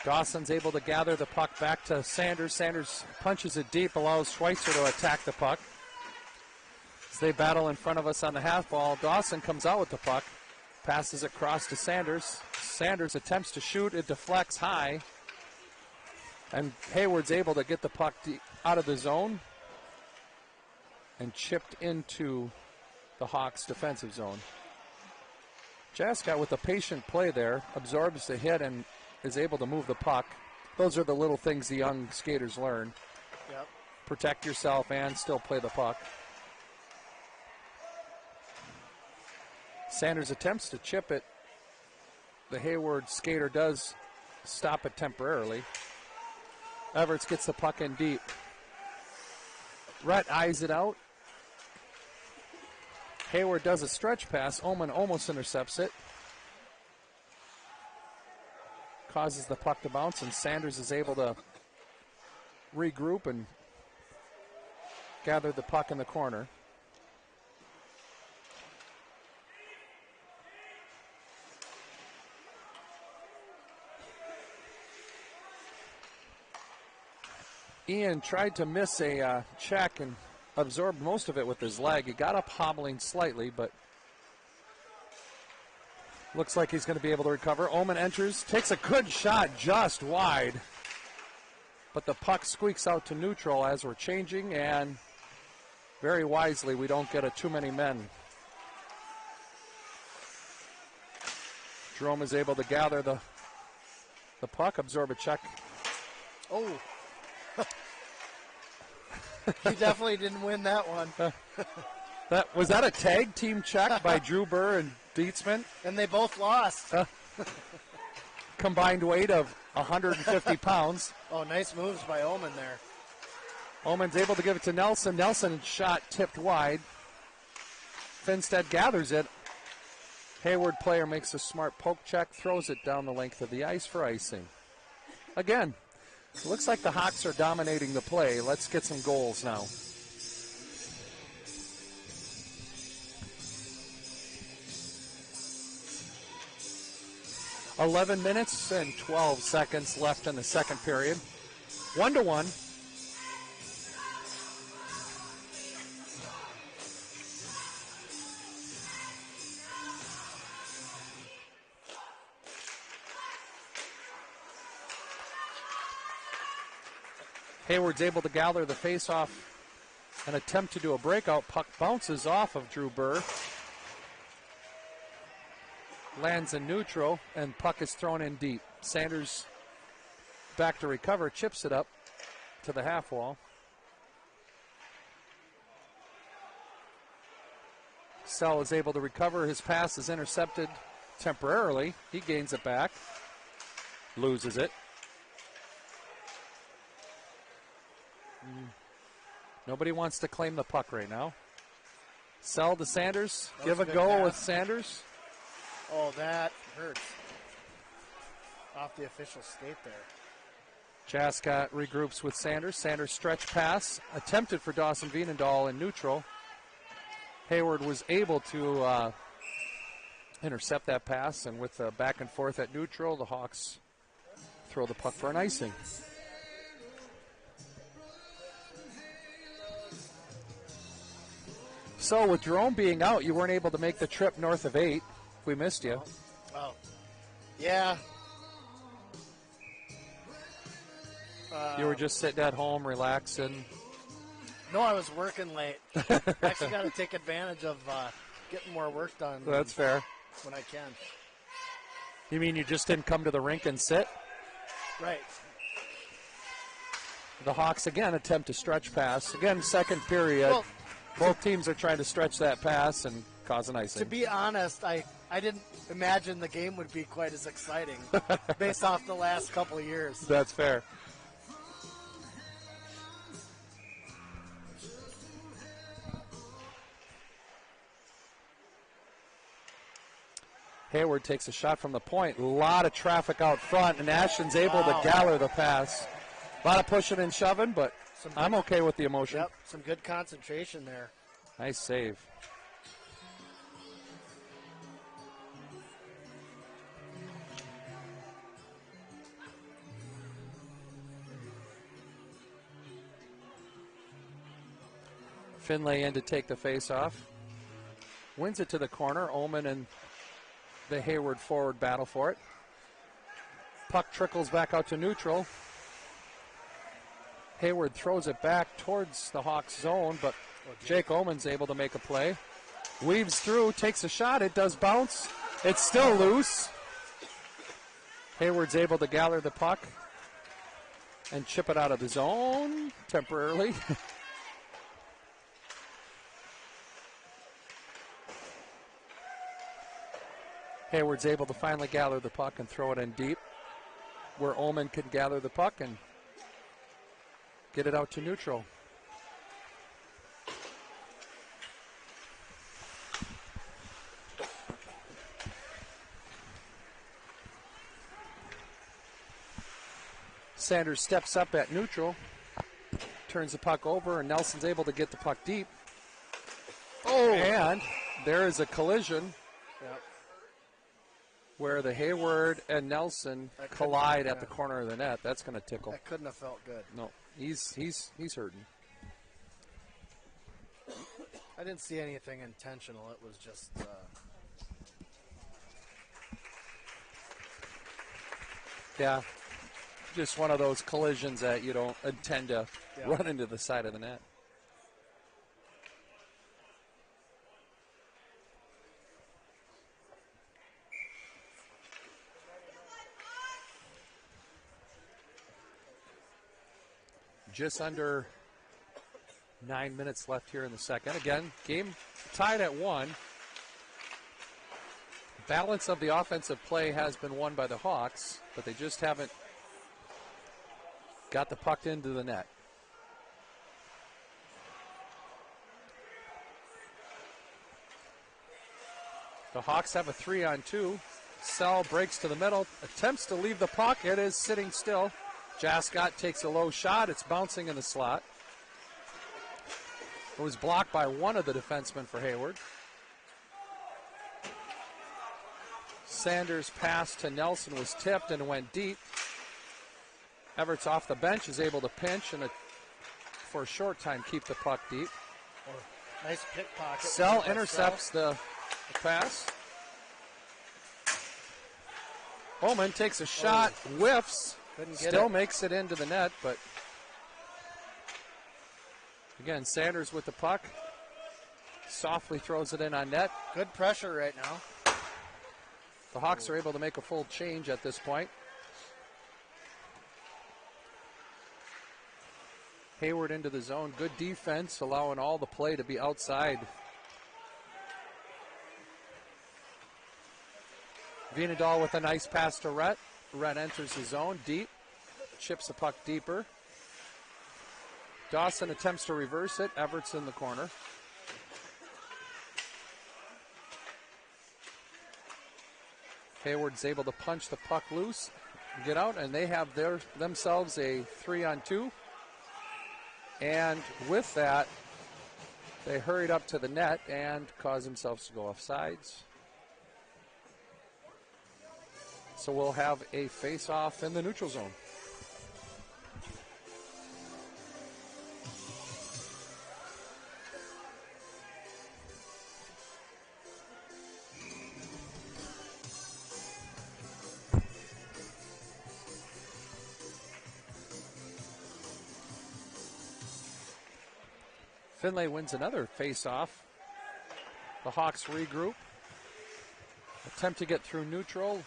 Dawson's able to gather the puck back to Sanders. Sanders punches it deep, allows Schweitzer to attack the puck. As they battle in front of us on the half ball, Dawson comes out with the puck, passes it across to Sanders. Sanders attempts to shoot, it deflects high, and Hayward's able to get the puck out of the zone and chipped into the Hawks' defensive zone. Jascott with a patient play there, absorbs the hit and is able to move the puck. Those are the little things the young skaters learn. Yep. Protect yourself and still play the puck. Sanders attempts to chip it. The Hayward skater does stop it temporarily. Everts gets the puck in deep. Rhett eyes it out. Hayward does a stretch pass. Omen almost intercepts it. Causes the puck to bounce, and Sanders is able to regroup and gather the puck in the corner. Ian tried to miss a check and absorbed most of it with his leg. He got up hobbling slightly, but looks like he's going to be able to recover. Omen enters, takes a good shot just wide, but the puck squeaks out to neutral as we're changing, and very wisely we don't get a too many men. Jerome is able to gather the puck, absorb a check. Oh. He definitely didn't win that one. Was that a tag team check by Drew Burr and Dietzman? And they both lost. Combined weight of 150 pounds. Oh, nice moves by Omen there. Omen's able to give it to Nelson. Nelson shot tipped wide. Finstead gathers it. Hayward player makes a smart poke check, throws it down the length of the ice for icing. Again, it looks like the Hawks are dominating the play. Let's get some goals now. $11 minutes and 12 seconds left in the second period. 1-1. Hayward's able to gather the faceoff and attempt to do a breakout. Puck bounces off of Drew Burr. Lands in neutral, and puck is thrown in deep. Sanders back to recover, chips it up to the half wall. Sell is able to recover. His pass is intercepted temporarily. He gains it back, loses it. Nobody wants to claim the puck right now. Sell to Sanders. Give a go pass with Sanders. Oh, that hurts. Off the official skate there. Jascott regroups with Sanders. Sanders stretch pass. Attempted for Dawson Veenendahl in neutral. Hayward was able to intercept that pass, and with back and forth at neutral, the Hawks throw the puck for an icing. So with Jerome being out, you weren't able to make the trip north of 8. We missed you. Oh, yeah. You were just sitting at home, relaxing. No, I was working late. Actually got to take advantage of getting more work done. That's fair. When I can. You mean you just didn't come to the rink and sit? Right. The Hawks again attempt to stretch pass. Again, second period. Well, both teams are trying to stretch that pass and cause an icing. To be honest, I didn't imagine the game would be quite as exciting based off the last couple of years. That's fair. Hayward takes a shot from the point. A lot of traffic out front, and Ashton's able to gather the pass. A lot of pushing and shoving, but I'm okay with the emotion. Yep, some good concentration there. Nice save. Finlay in to take the face-off. Wins it to the corner. Omen and the Hayward forward battle for it. Puck trickles back out to neutral. Hayward throws it back towards the Hawks zone, but Jake Omen's able to make a play. Weaves through, takes a shot. It does bounce. It's still loose. Hayward's able to gather the puck and chip it out of the zone temporarily. Hayward's able to finally gather the puck and throw it in deep, where Omen can gather the puck and get it out to neutral. Sanders steps up at neutral, turns the puck over, and Nelson's able to get the puck deep. Oh! And there is a collision. Yep. where the Hayward and Nelson collide at the corner of the net. That's going to tickle. That couldn't have felt good. No, he's hurting. I didn't see anything intentional. It was just yeah, just one of those collisions that you don't intend to run into the side of the net. Just under 9 minutes left here in the second. Again, game tied at 1. Balance of the offensive play has been won by the Hawks, but they just haven't got the puck into the net. The Hawks have a 3-on-2. Sell breaks to the middle, attempts to leave the puck. It is sitting still. Jascott takes a low shot. It's bouncing in the slot. It was blocked by one of the defensemen for Hayward. Sanders' pass to Nelson was tipped and went deep. Everett's off the bench, is able to pinch and for a short time keep the puck deep. Nice pickpocket. Sell intercepts the pass. Omen takes a shot, whiffs. Still makes it into the net, but again, Sanders with the puck. Softly throws it in on net. Good pressure right now. The Hawks are able to make a full change at this point. Hayward into the zone. Good defense, allowing all the play to be outside. Vienadal with a nice pass to Rhett. Rhett enters the zone deep, chips the puck deeper. Dawson attempts to reverse it. Everett's in the corner. Hayward's able to punch the puck loose, get out, and they have themselves a 3-on-2. And with that, they hurried up to the net and caused themselves to go off sides. So we'll have a face-off in the neutral zone. Finlay wins another face-off. The Hawks regroup. Attempt to get through neutral.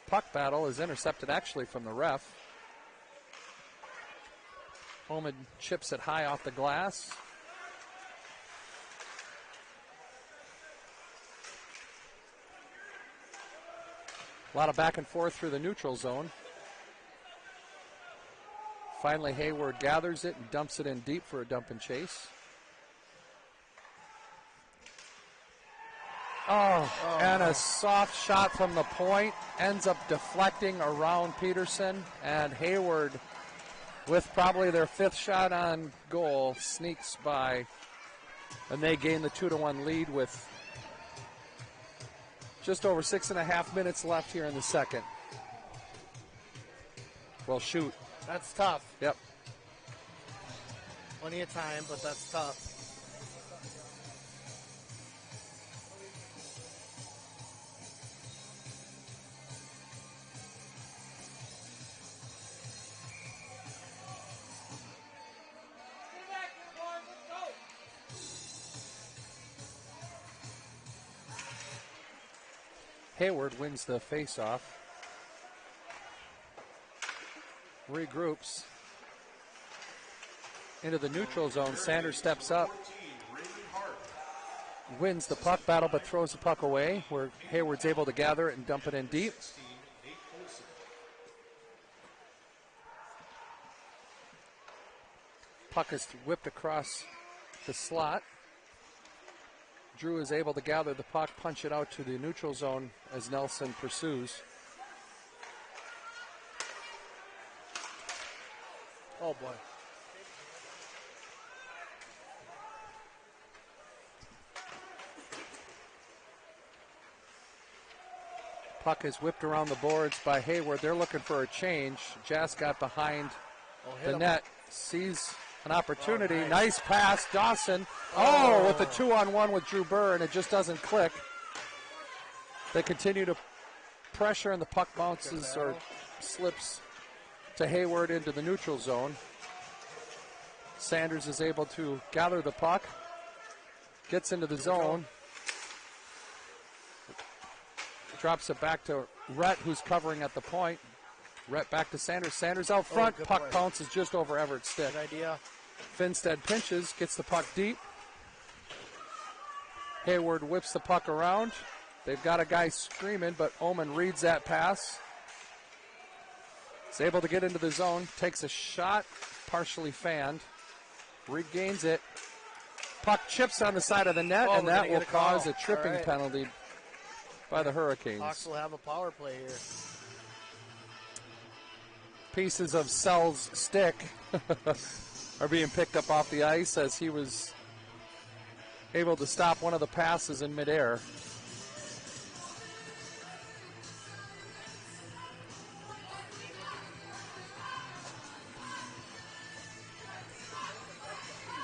Puck battle is intercepted actually from the ref. Omen chips it high off the glass. A lot of back and forth through the neutral zone. Finally, Hayward gathers it and dumps it in deep for a dump and chase. And a soft shot from the point ends up deflecting around Peterson, and Hayward, with probably their 5th shot on goal, sneaks by, and they gain the 2-1 lead with just over 6.5 minutes left here in the second. Well, shoot. That's tough. Yep. Plenty of time, but that's tough. Hayward wins the face-off. Regroups into the neutral zone. Sanders steps up, wins the puck battle, but throws the puck away, where Hayward's able to gather it and dump it in deep. Puck is whipped across the slot. Drew is able to gather the puck, punch it out to the neutral zone as Nelson pursues. Oh, boy. Puck is whipped around the boards by Hayward. They're looking for a change. Jass got behind the net, sees an opportunity. Nice pass, Dawson. With the 2-on-1 with Drew Burr, and it just doesn't click. They continue to pressure, and the puck bounces or slips to Hayward into the neutral zone. Sanders is able to gather the puck, gets into the zone, drops it back to Rhett, who's covering at the point. Rhett back to Sanders. Sanders out front. Puck bounces just over Everett's stick. Good idea. Finstead pinches, gets the puck deep. Hayward whips the puck around. They've got a guy screaming, but Oman reads that pass. He's able to get into the zone, takes a shot, partially fanned, regains it. Puck chips on the side of the net, and that will cause a tripping penalty by the Hurricanes. Hawks will have a power play here. Pieces of Sell's stick are being picked up off the ice as he was able to stop one of the passes in midair.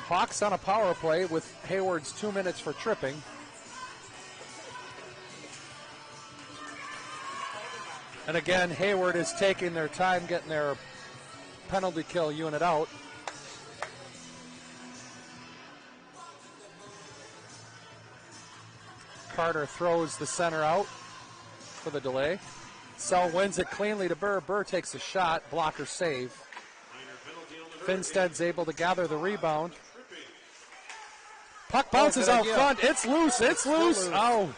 Hawks on a power play with Hayward's 2 minutes for tripping. And again, Hayward is taking their time getting their penalty kill unit out. Carter throws the center out for the delay. Sell wins it cleanly to Burr. Burr takes a shot, blocker save. Finstead's able to gather the rebound. Puck bounces out front. It's loose. It's loose. Oh.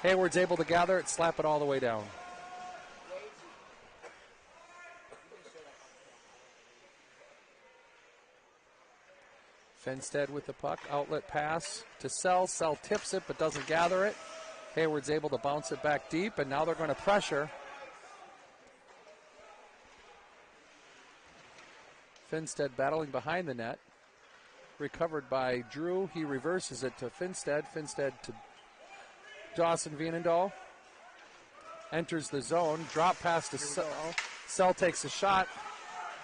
Hayward's able to gather it, slap it all the way down. Finstead with the puck. Outlet pass to Sell. Sell tips it but doesn't gather it. Hayward's able to bounce it back deep, and now they're going to pressure. Finstead battling behind the net. Recovered by Drew. He reverses it to Finstead. Finstead to Dawson Vienendahl. Enters the zone. Drop pass to Sell. Sell takes a shot.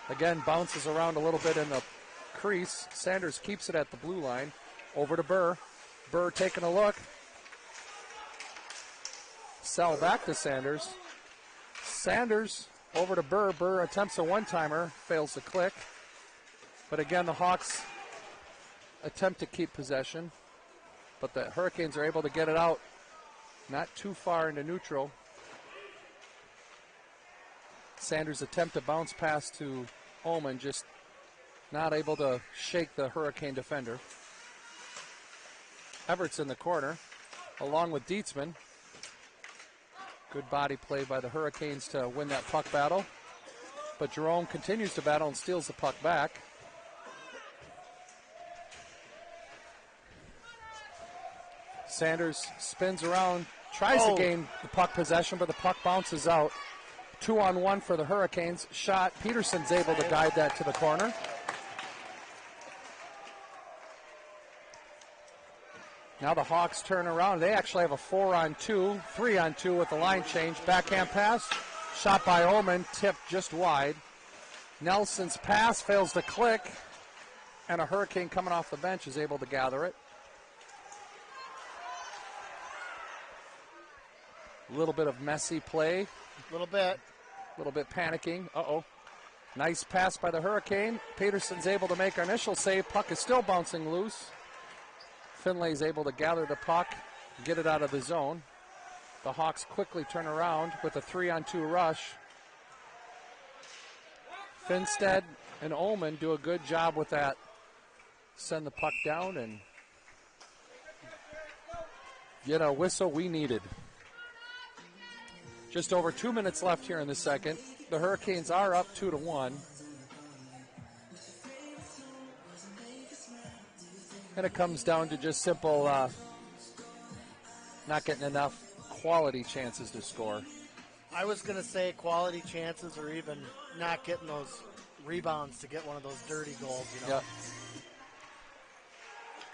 Again, bounces around a little bit in the crease. Sanders keeps it at the blue line. Over to Burr. Burr taking a look. Sell back to Sanders. Sanders over to Burr. Burr attempts a one-timer. Fails to click. But again, the Hawks attempt to keep possession, but the Hurricanes are able to get it out not too far into neutral. Sanders' attempt to bounce pass to Ullman, just not able to shake the Hurricane defender. Everett's in the corner, along with Dietzman. Good body play by the Hurricanes to win that puck battle, but Jerome continues to battle and steals the puck back. Sanders spins around, tries to gain the puck possession, but the puck bounces out. 2-on-1 for the Hurricanes. Shot. Peterson's able to guide that to the corner. Now the Hawks turn around. They actually have a 4-on-2, 3-on-2 with the line change. Backhand pass. Shot by Ullman, tipped just wide. Nelson's pass fails to click, and a Hurricane coming off the bench is able to gather it. A little bit of messy play. A little bit panicking. Nice pass by the Hurricane. Peterson's able to make our initial save. Puck is still bouncing loose. Finlay's able to gather the puck, get it out of the zone. The Hawks quickly turn around with a 3-on-2 rush. Finstead and Ullman do a good job with that. Send the puck down and get a whistle we needed. Just over 2 minutes left here in the second. The Hurricanes are up 2-1. And it comes down to just simple not getting enough quality chances to score. I was going to say quality chances, or even not getting those rebounds to get one of those dirty goals, you know. Yep.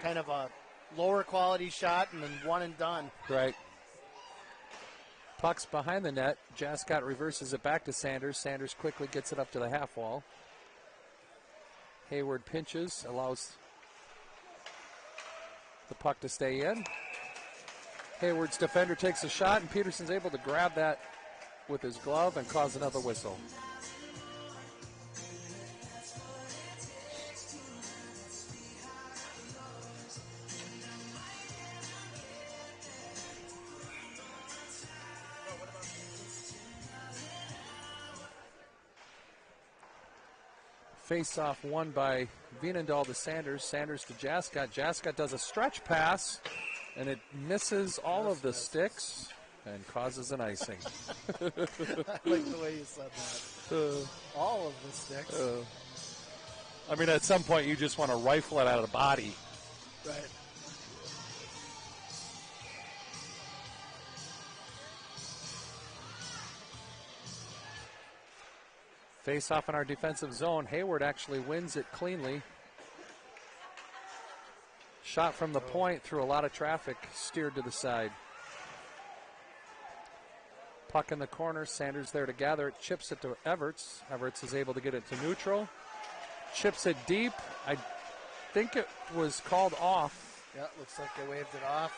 Kind of a lower quality shot and then one and done. Right. Puck's behind the net. Jascott reverses it back to Sanders. Sanders quickly gets it up to the half wall. Hayward pinches, allows the puck to stay in. Hayward's defender takes a shot, and Peterson's able to grab that with his glove and cause another whistle. Face-off won by Vienendahl to Sanders. Sanders to Jascott. Jascott does a stretch pass, and it misses all of the sticks and causes an icing. I like the way you said that. All of the sticks. I mean, at some point, you just want to rifle it out of the body. Right. Face off in our defensive zone. Hayward actually wins it cleanly. Shot from the point through a lot of traffic, steered to the side. Puck in the corner. Sanders there to gather it. Chips it to Everts. Everts is able to get it to neutral. Chips it deep. I think it was called off. Yeah, looks like they waved it off.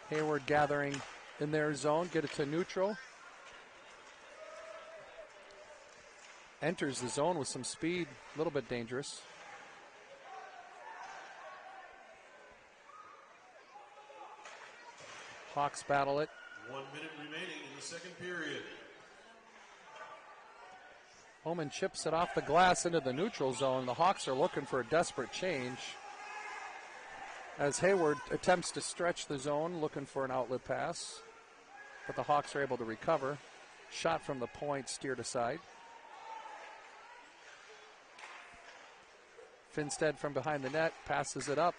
Hayward gathering in their zone. Get it to neutral. Enters the zone with some speed, a little bit dangerous. Hawks battle it. 1 minute remaining in the second period. Omen chips it off the glass into the neutral zone. The Hawks are looking for a desperate change as Hayward attempts to stretch the zone, looking for an outlet pass. But the Hawks are able to recover. Shot from the point, steered aside. Finstead from behind the net, passes it up.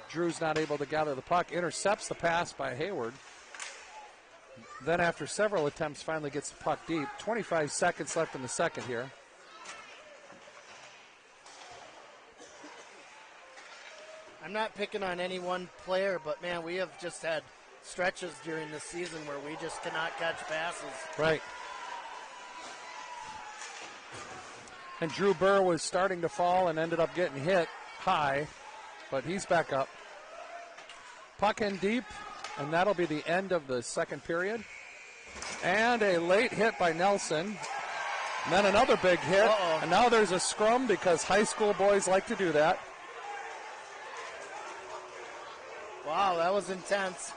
Drew's not able to gather the puck, intercepts the pass by Hayward. Then after several attempts, finally gets the puck deep. 25 seconds left in the second here. I'm not picking on any one player, but man, we have just had stretches during the season where we just cannot catch passes. Right. And Drew Burr was starting to fall and ended up getting hit high, but he's back up. Puck in deep, and that'll be the end of the second period. And a late hit by Nelson. And then another big hit. And now there's a scrum because high school boys like to do that. Wow, that was intense.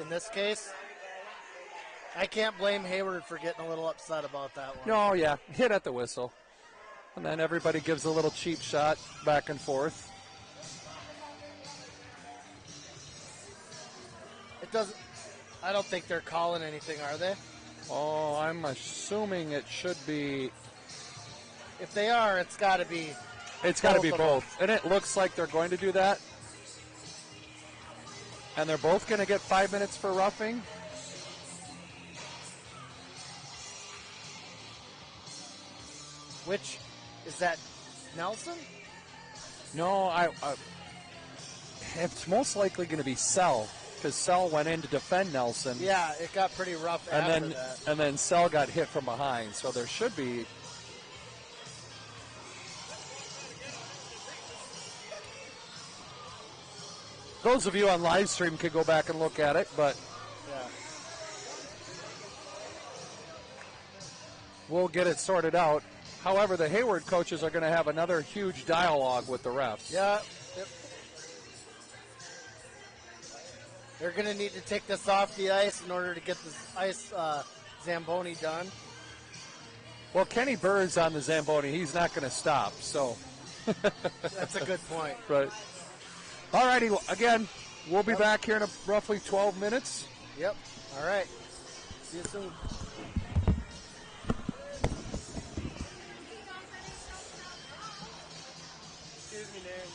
In this case, I can't blame Hayward for getting a little upset about that one. No, yeah, hit at the whistle. And then everybody gives a little cheap shot back and forth. It doesn't, I don't think they're calling anything, are they? Oh, I'm assuming it should be. If they are, it's got to be. It's got to be both. And it looks like they're going to do that. And they're both going to get 5 minutes for roughing. Which, is that Nelson? No, it's most likely going to be Sell, because Sell went in to defend Nelson. Yeah, it got pretty rough after that. And then Sell got hit from behind, so there should be. Those of you on live stream could go back and look at it, but yeah, we'll get it sorted out. However, the Hayward coaches are going to have another huge dialogue with the refs. Yeah. Yep. They're going to need to take this off the ice in order to get this ice Zamboni done. Well, Kenny Bird's on the Zamboni. He's not going to stop, so. That's a good point. Right. All righty. Again, we'll be back here in roughly 12 minutes. Yep. All right. See you soon. Excuse me, Darren.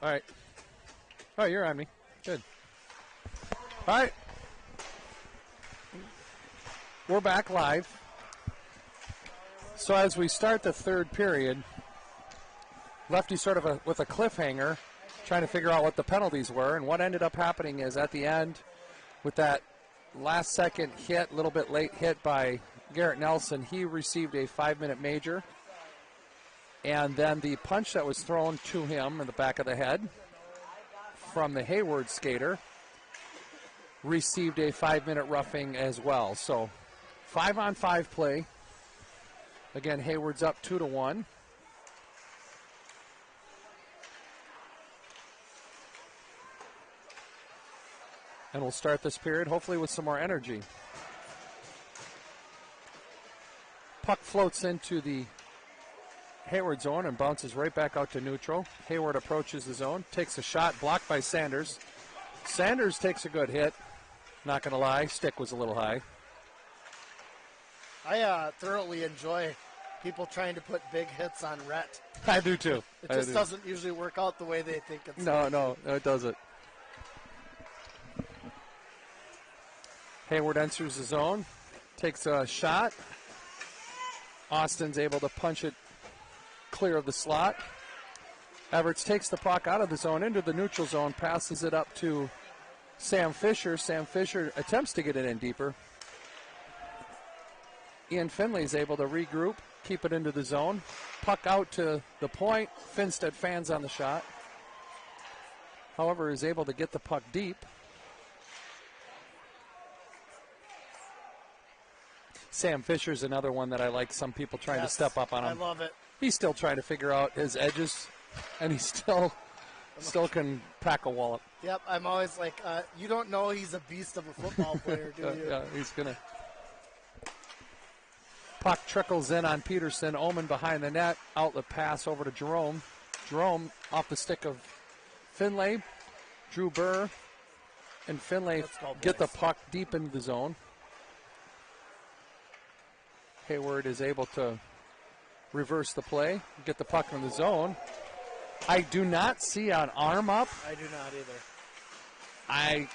All right. Oh, you're on me. Good. All right. We're back live. So as we start the third period, Lefty sort of with a cliffhanger, trying to figure out what the penalties were. And what ended up happening is at the end, with that last-second hit, a little bit late hit by Garrett Nelson, he received a 5-minute major. And then the punch that was thrown to him in the back of the head from the Hayward skater received a 5-minute roughing as well. So 5-on-5 play. Again, Hayward's up 2-1. And we'll start this period hopefully with some more energy. Puck floats into the Hayward zone and bounces right back out to neutral. Hayward approaches the zone, takes a shot, blocked by Sanders. Sanders takes a good hit. Not going to lie, stick was a little high. I thoroughly enjoy people trying to put big hits on Rhett. I do too. It just doesn't usually work out the way they think it's No, it doesn't. Hayward enters the zone, takes a shot. Austin's able to punch it clear of the slot. Everts takes the puck out of the zone into the neutral zone, passes it up to Sam Fisher. Sam Fisher attempts to get it in deeper. Ian Finley is able to regroup, keep it into the zone. Puck out to the point. Finstead fans on the shot. However, is able to get the puck deep. Sam Fisher's another one that I like. Some people trying to step up on him. I love it. He's still trying to figure out his edges, and he still can pack a wallop. Yep, I'm always like, you don't know he's a beast of a football player, do you? Yeah, he's going to. Puck trickles in on Peterson. Omen behind the net. Outlet pass over to Jerome. Jerome off the stick of Finlay. Drew Burr and Finlay get the puck deep into the zone. Hayward is able to reverse the play, get the puck in the zone. I do not see an arm up. I do not either.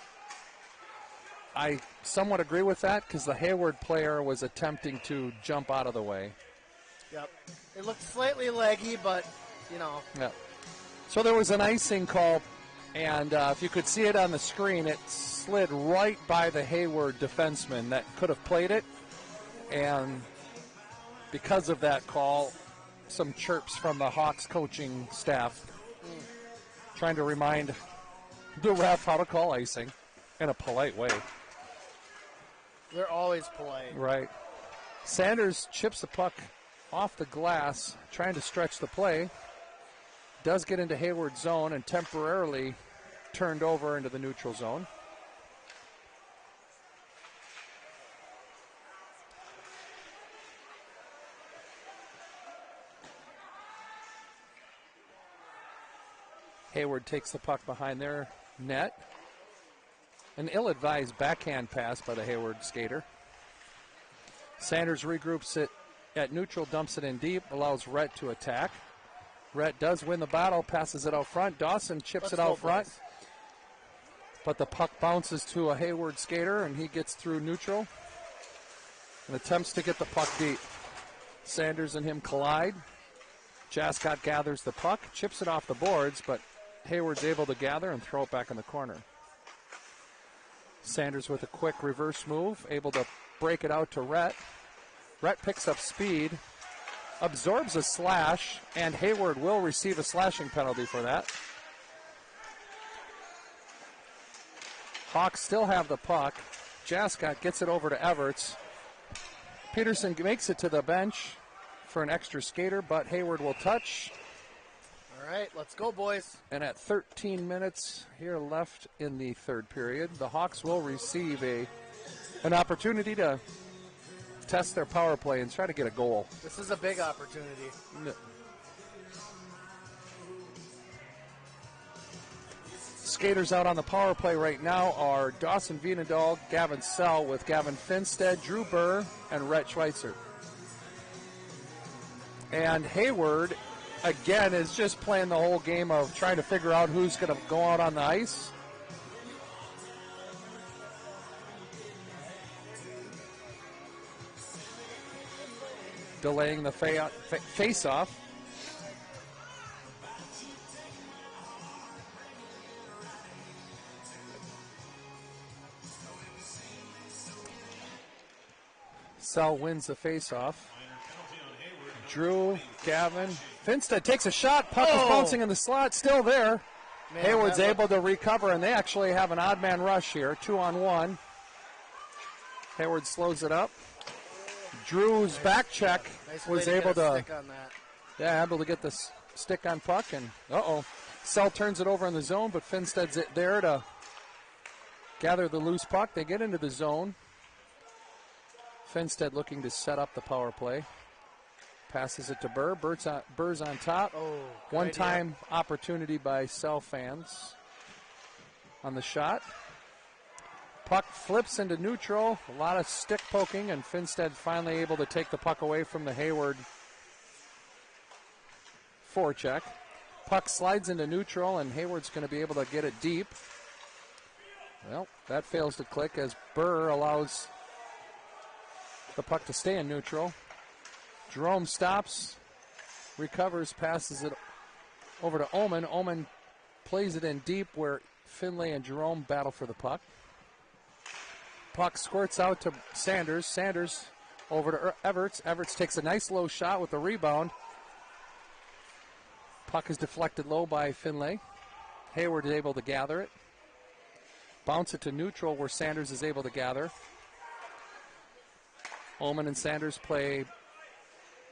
I somewhat agree with that because the Hayward player was attempting to jump out of the way. Yep. It looked slightly leggy, but, you know. Yeah. So there was an icing call, and if you could see it on the screen, it slid right by the Hayward defenseman that could have played it. And because of that call, some chirps from the Hawks coaching staff trying to remind the ref how to call icing in a polite way. They're always polite. Right. Sanders chips the puck off the glass, trying to stretch the play. Does get into Hayward's zone and temporarily turned over into the neutral zone. Hayward takes the puck behind their net. An ill-advised backhand pass by the Hayward skater. Sanders regroups it at neutral, dumps it in deep, allows Rhett to attack. Rhett does win the battle, passes it out front. Dawson chips it out front. But the puck bounces to a Hayward skater, and he gets through neutral and attempts to get the puck deep. Sanders and him collide. Jascott gathers the puck, chips it off the boards, but Hayward's able to gather and throw it back in the corner. Sanders with a quick reverse move, able to break it out to Rhett. Rhett picks up speed, absorbs a slash, and Hayward will receive a slashing penalty for that. Hawks still have the puck. Jascott gets it over to Everts. Peterson makes it to the bench for an extra skater, but Hayward will touch. All right, let's go, boys. And at 13 minutes here left in the third period, the Hawks will receive an opportunity to test their power play and try to get a goal. This is a big opportunity. Skaters out on the power play right now are Dawson Vienendahl, Gavin Sell with Gavin Finstead, Drew Burr, and Rhett Schweitzer. And Hayward again, is just playing the whole game of trying to figure out who's going to go out on the ice. Delaying the face-off. Sell wins the face-off. Drew, Gavin, Finstead takes a shot. Puck is bouncing in the slot, still there. Man, Hayward's able to recover, and they actually have an odd man rush here, 2-on-1. Hayward slows it up. Drew's back check was able to, stick on that. yeah, able to get the stick on puck, and Sell turns it over in the zone, but Finstead's there to gather the loose puck. They get into the zone. Finstead looking to set up the power play. Passes it to Burr. Burr's on top. One-time opportunity by Sell fans on the shot. Puck flips into neutral. A lot of stick poking, and Finstead finally able to take the puck away from the Hayward forecheck. Puck slides into neutral, and Hayward's going to be able to get it deep. Well, that fails to click as Burr allows the puck to stay in neutral. Jerome stops, recovers, passes it over to Omen. Omen plays it in deep where Finlay and Jerome battle for the puck. Puck squirts out to Sanders. Sanders over to Everts. Everts takes a nice low shot with the rebound. Puck is deflected low by Finlay. Hayward is able to gather it. Bounce it to neutral where Sanders is able to gather. Omen and Sanders play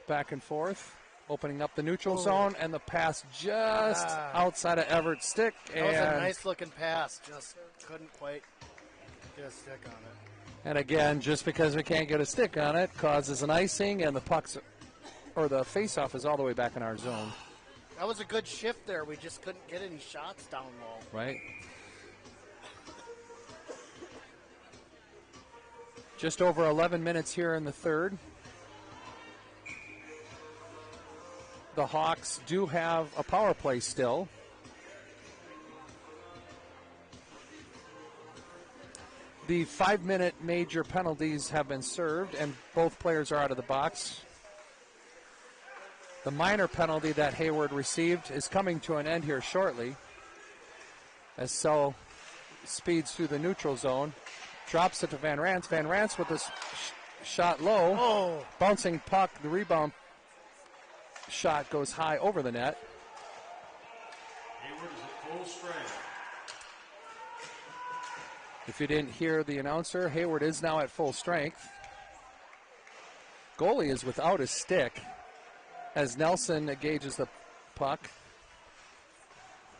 back and forth, opening up the neutral zone, and the pass just outside of Everett's stick. That was a nice-looking pass. Just couldn't quite get a stick on it. And again, just because we can't get a stick on it causes an icing, and the puck's, or the face-off is all the way back in our zone. That was a good shift there. We just couldn't get any shots down low. Right. Just over 11 minutes here in the third. The Hawks do have a power play still. The 5-minute major penalties have been served, and both players are out of the box. The minor penalty that Hayward received is coming to an end here shortly as Sell speeds through the neutral zone. Drops it to Van Rans. Van Rans with this shot low. Bouncing puck. The rebound shot goes high over the net. Hayward is at full strength. If you didn't hear the announcer, Hayward is now at full strength. Goalie is without his stick as Nelson engages the puck.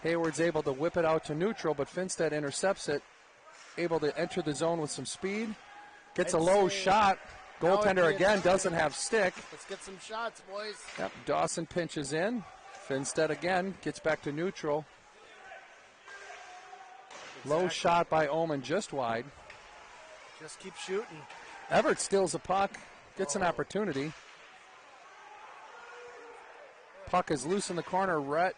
Hayward's able to whip it out to neutral, but Finstead intercepts it. Able to enter the zone with some speed. Gets a low shot. Goaltender again doesn't have stick. Let's get some shots, boys. Yep, Dawson pinches in. Finstead again gets back to neutral. Low shot by Omen, just wide. Just keep shooting. Everett steals a puck, gets an opportunity. Puck is loose in the corner. Rhett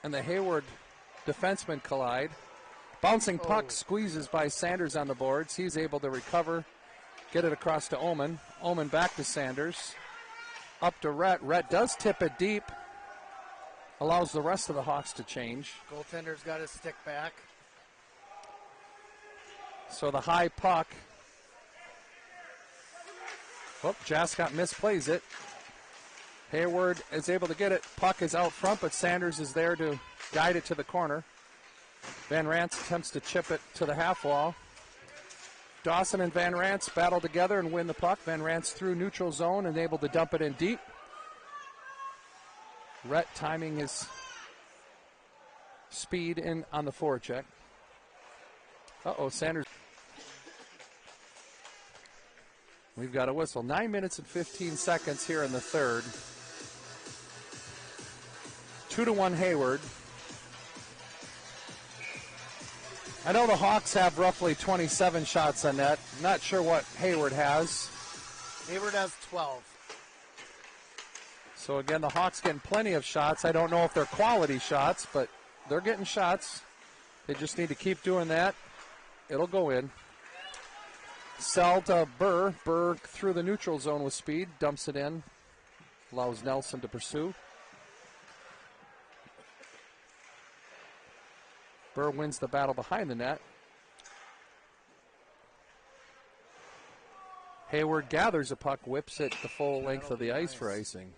and the Hayward defenseman collide. Bouncing puck squeezes by Sanders on the boards. He's able to recover, get it across to Omen. Omen back to Sanders. Up to Rhett. Rhett does tip it deep. Allows the rest of the Hawks to change. Goaltender's got his stick back. So the high puck. Jascott misplays it. Hayward is able to get it. Puck is out front, but Sanders is there to guide it to the corner. Van Rans attempts to chip it to the half wall. Dawson and Van Rans battle together and win the puck. Van Rans through neutral zone and able to dump it in deep. Rhett timing his speed in on the forecheck. Sanders. We've got a whistle. 9 minutes and 15 seconds here in the third. 2-1 Hayward. I know the Hawks have roughly 27 shots on net. I'm not sure what Hayward has. Hayward has 12. So again, the Hawks getting plenty of shots. I don't know if they're quality shots, but they're getting shots. They just need to keep doing that. It'll go in. Sell to Burr. Burr through the neutral zone with speed. Dumps it in. Allows Nelson to pursue. Burr wins the battle behind the net. Hayward gathers a puck, whips it the full length of the ice for icing.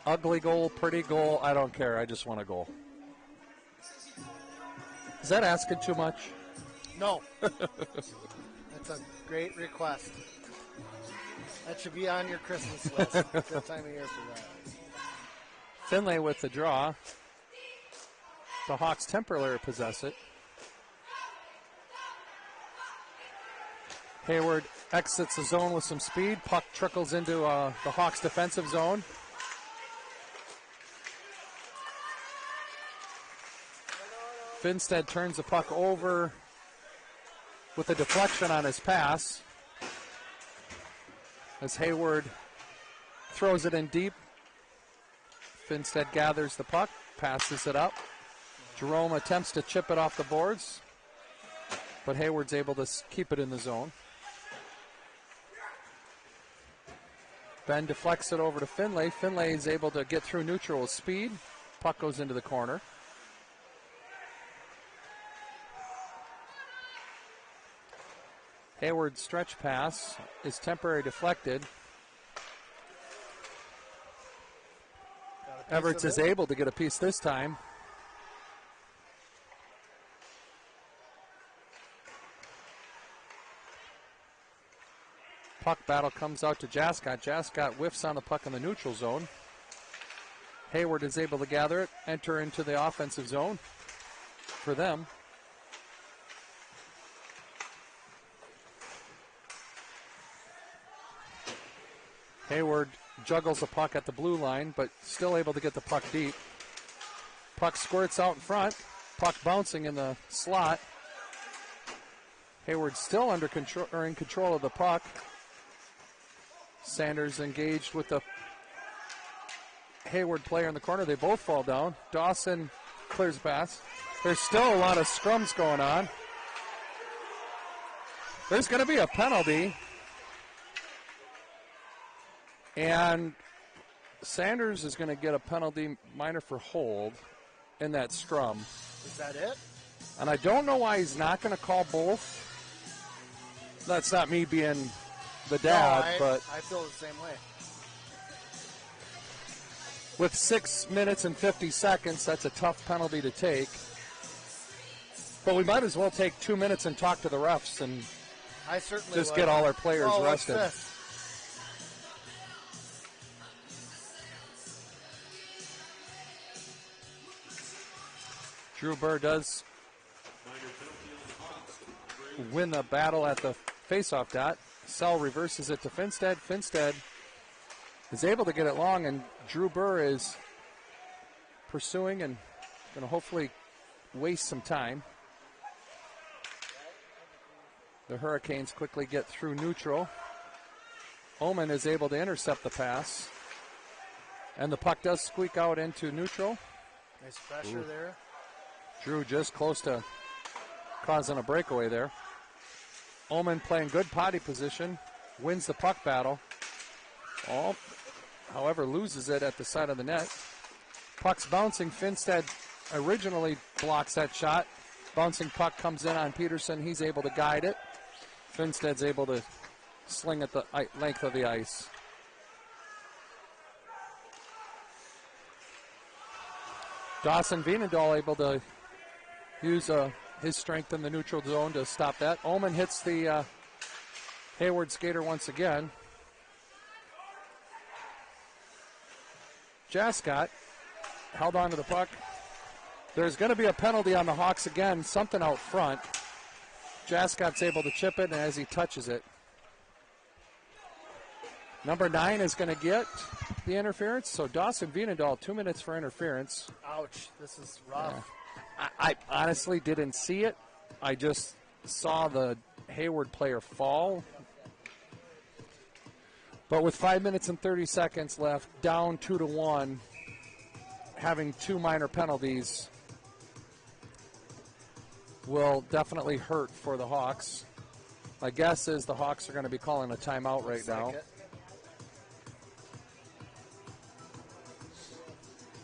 Ugly goal, pretty goal, I don't care. I just want a goal. Is that asking too much? No. That's a great request. That should be on your Christmas list. It's that time of year for that. Finlay with the draw. The Hawks temporarily possess it. Hayward exits the zone with some speed. Puck trickles into the Hawks defensive zone. Finstead turns the puck over with a deflection on his pass. As Hayward throws it in deep. Finstead gathers the puck, passes it up. Jerome attempts to chip it off the boards, but Hayward's able to keep it in the zone. Ben deflects it over to Finlay. Finlay is able to get through neutral with speed. Puck goes into the corner. Hayward's stretch pass is temporarily deflected. Everett is able to get a piece this time. Puck battle comes out to Jascott. Jascott whiffs on the puck in the neutral zone. Hayward is able to gather it, enter into the offensive zone for them. Hayward juggles the puck at the blue line, but still able to get the puck deep. Puck squirts out in front. Puck bouncing in the slot. Hayward still under control, or in control of the puck. Sanders engaged with the Hayward player in the corner. They both fall down. Dawson clears the pass. There's still a lot of scrums going on. There's going to be a penalty. And Sanders is going to get a penalty minor for hold in that scrum. Is that it? And I don't know why he's not going to call both. That's not me being the dad, but I feel the same way. with 6 minutes and 50 seconds, that's a tough penalty to take. But we might as well take 2 minutes and talk to the refs and I certainly just would. get all our players rested. What's this? Drew Burr does win the battle at the faceoff dot. Sell reverses it to Finstead. Finstead is able to get it long, and Drew Burr is pursuing and going to hopefully waste some time. The Hurricanes quickly get through neutral. Omen is able to intercept the pass, and the puck does squeak out into neutral. Nice pressure there. Drew just close to causing a breakaway there. Omen playing good potty position, wins the puck battle. However, loses it at the side of the net. Puck's bouncing. Finstead originally blocks that shot. Bouncing puck comes in on Peterson. He's able to guide it. Finstead's able to sling at the length of the ice. Dawson Vienendahl able to use his strength in the neutral zone to stop that. Omen hits the Hayward skater once again. Jascott held on to the puck. There's going to be a penalty on the Hawks again, something out front. Jascott's able to chip it, and as he touches it, number 9 is going to get the interference. So Dawson Vienendahl, 2 minutes for interference. Ouch, this is rough. Yeah. I honestly didn't see it. I just saw the Hayward player fall But with 5 minutes and 30 seconds left, down 2-1, having 2 minor penalties will definitely hurt for the Hawks. My guess is the Hawks are going to be calling a timeout right now.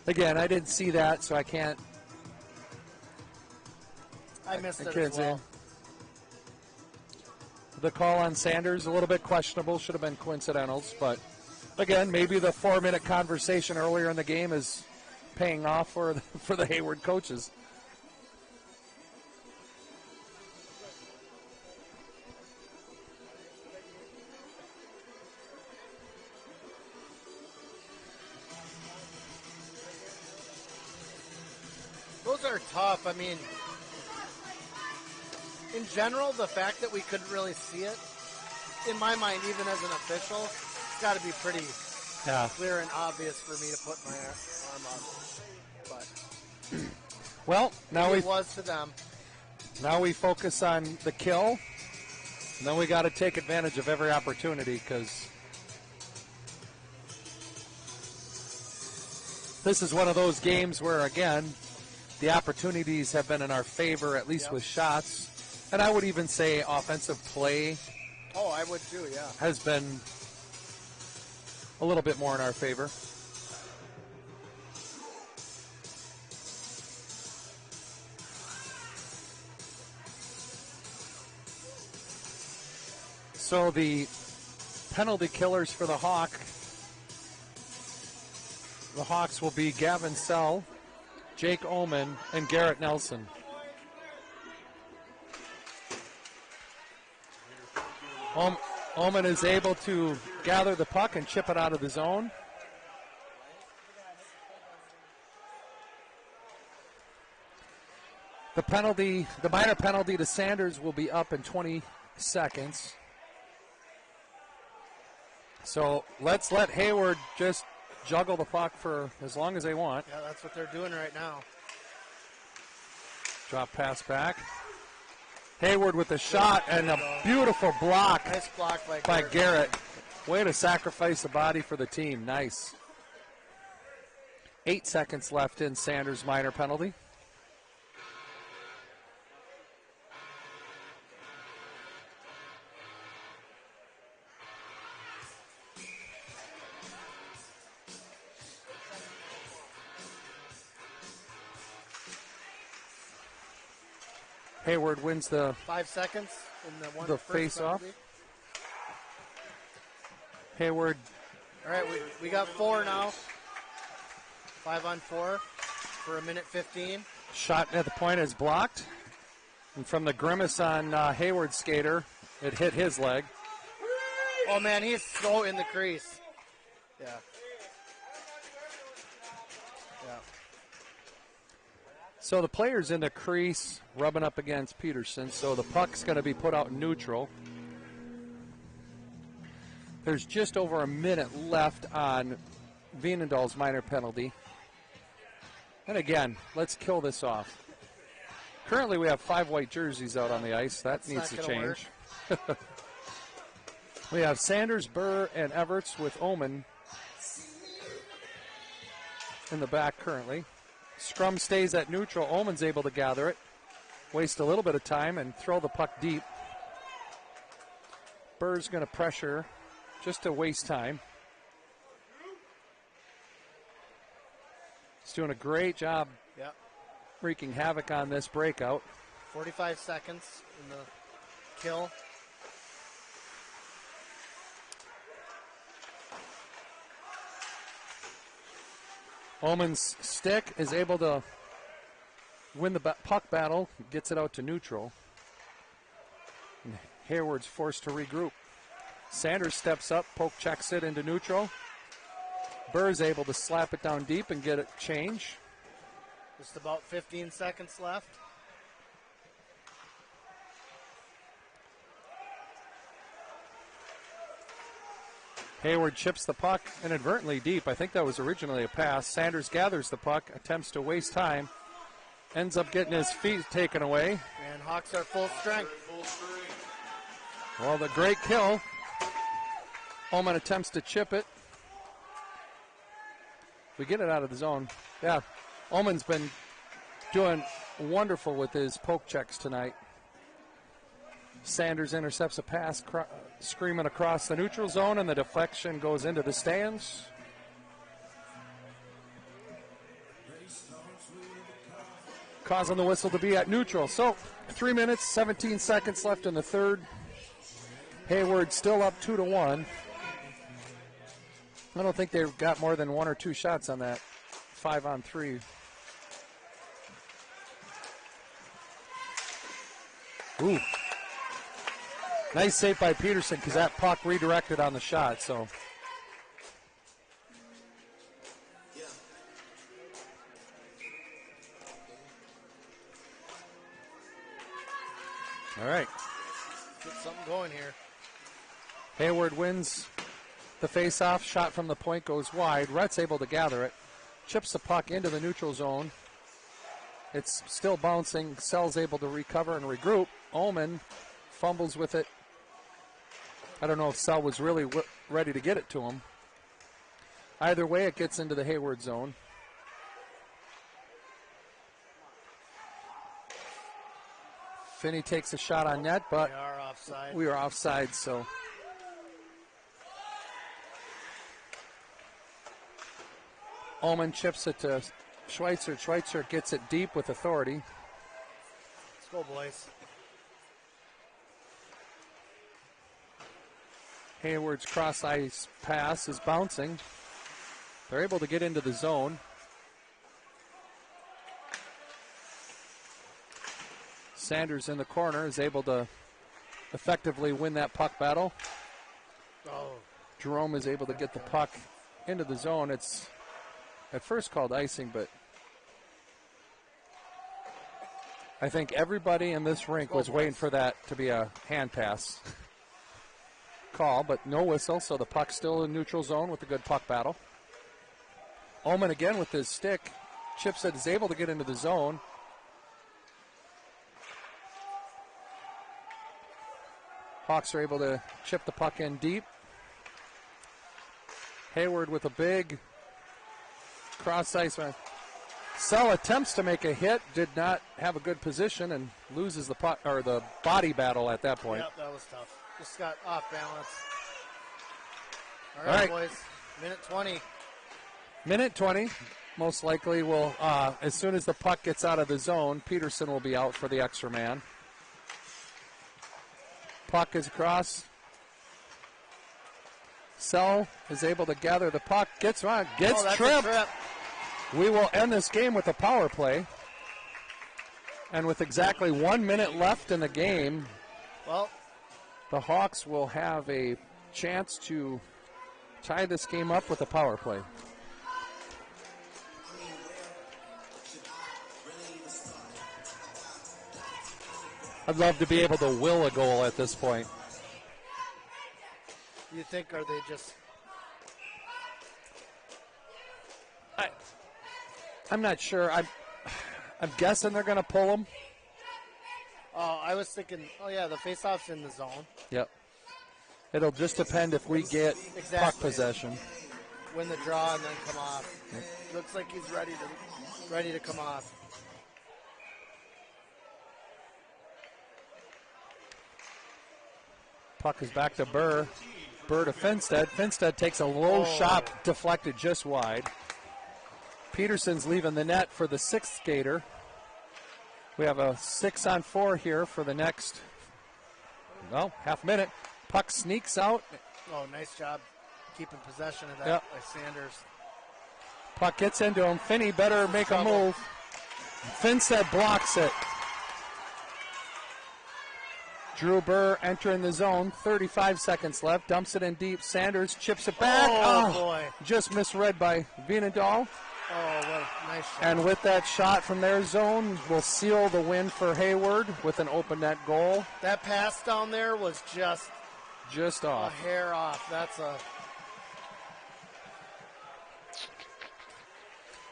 Again, I didn't see that, so I can't. I missed it as well. The call on Sanders, a little bit questionable, should have been coincidentals, but again, maybe the 4-minute conversation earlier in the game is paying off for the Hayward coaches. Those are tough. I mean, in general, the fact that we couldn't really see it, in my mind, even as an official, it's got to be pretty clear and obvious for me to put my arm up. But well, now it was to them. Now we focus on the kill, and then we got to take advantage of every opportunity because this is one of those games where, again, the opportunities have been in our favor, at least with shots. And I would even say offensive play. Oh, I would too, yeah. Has been a little bit more in our favor. So the penalty killers for the Hawks will be Gavin Sell, Jake Ullman, and Garrett Nelson. Ullman is able to gather the puck and chip it out of the zone. The minor penalty to Sanders will be up in 20 seconds. So let's let Hayward just juggle the puck for as long as they want. Yeah, that's what they're doing right now. Drop pass back. Hayward with a shot and a beautiful block. Nice block by Garrett. Way to sacrifice the body for the team. Nice. 8 seconds left in Sanders' minor penalty. Hayward wins the 5 seconds in the face-off. Hayward. All right, we got 4 now. 5-on-4 for 1:15. Shot at the point is blocked. And from the grimace on Hayward's skater, it hit his leg. Oh, man, he's so in the crease. Yeah. So the player's in the crease, rubbing up against Peterson, so the puck's going to be put out neutral. There's just over a minute left on Veenendal's minor penalty. And again, let's kill this off. Currently we have 5 white jerseys out on the ice. That needs to change. We have Sanders, Burr, and Everts with Ullman in the back currently. Scrum stays at neutral. Ullman's able to gather it, waste a little bit of time, and throw the puck deep. Burr's going to pressure just to waste time. He's doing a great job wreaking havoc on this breakout. 45 seconds in the kill. Ullman's stick is able to win the puck battle, gets it out to neutral. And Hayward's forced to regroup. Sanders steps up, poke checks it into neutral. Burr's able to slap it down deep and get it change. Just about 15 seconds left. Hayward chips the puck inadvertently deep. I think that was originally a pass. Sanders gathers the puck, attempts to waste time, ends up getting his feet taken away. And Hawks are full strength. Well, the great kill. Oman attempts to chip it. We get it out of the zone. Yeah, Oman's been doing wonderful with his poke checks tonight. Sanders intercepts a pass, screaming across the neutral zone, and the deflection goes into the stands. Causing the whistle to be at neutral. So 3 minutes, 17 seconds left in the third. Hayward still up 2-1. I don't think they've got more than 1 or 2 shots on that 5-on-3. Ooh. Nice save by Peterson because that puck redirected on the shot. So. All right. Get something going here. Hayward wins the face-off. Shot from the point goes wide. Rhett's able to gather it. Chips the puck into the neutral zone. It's still bouncing. Sell's able to recover and regroup. Oman fumbles with it. I don't know if Sell was really ready to get it to him. Either way, it gets into the Hayward zone. Finney takes a shot on net, but we are offside, so. Oman chips it to Schweitzer. Schweitzer gets it deep with authority. Let's go, boys. Hayward's cross-ice pass is bouncing. They're able to get into the zone. Sanders in the corner is able to effectively win that puck battle. Oh. Jerome is able to get the puck into the zone. It's at first called icing, but I think everybody in this rink was waiting for that to be a hand pass call, but no whistle, so the puck's still in neutral zone with a good puck battle. Oman again with his stick. Chips it, is able to get into the zone. Hawks are able to chip the puck in deep. Hayward with a big cross-ice. Sell attempts to make a hit, did not have a good position, and loses the puck or the body battle at that point. Yep, that was tough. Just got off balance. All right, boys. Minute 20. Minute 20. Most likely will, as soon as the puck gets out of the zone, Peterson will be out for the extra man. Puck is across. Sell is able to gather the puck. Gets tripped. We will end this game with a power play. And with exactly 1 minute left in the game, well, the Hawks will have a chance to tie this game up with a power play. I'd love to be able to will a goal at this point. You think, are they just... I'm not sure. I'm guessing they're going to pull them. Oh, I was thinking, the face-off's in the zone. Yep. It'll just depend if we get puck possession. Win the draw and then come off. Yep. Looks like he's ready to come off. Puck is back to Burr. Burr to Finstead. Finstead takes a low shot, deflected just wide. Peterson's leaving the net for the sixth skater. We have a 6-on-4 here for the next, half minute. Puck sneaks out. Oh, nice job keeping possession of that by Sanders. Puck gets into him. Finney better make a move. Finstead blocks it. Drew Burr entering the zone. 35 seconds left. Dumps it in deep. Sanders chips it back. Oh boy. Just misread by Vienendahl. Oh, what a nice shot. And with that shot from their zone, will seal the win for Hayward with an open net goal. That pass down there was just off. A hair off. That's a...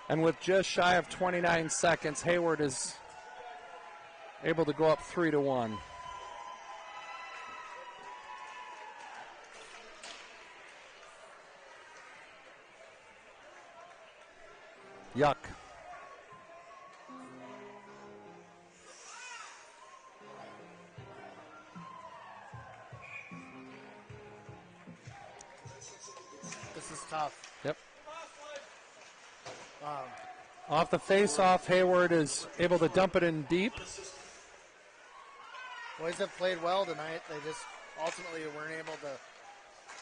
And with just shy of 29 seconds, Hayward is able to go up 3-1. Yuck. This is tough. Yep. Off the face-off, Hayward is able to dump it in deep. Boys have played well tonight. They just ultimately weren't able to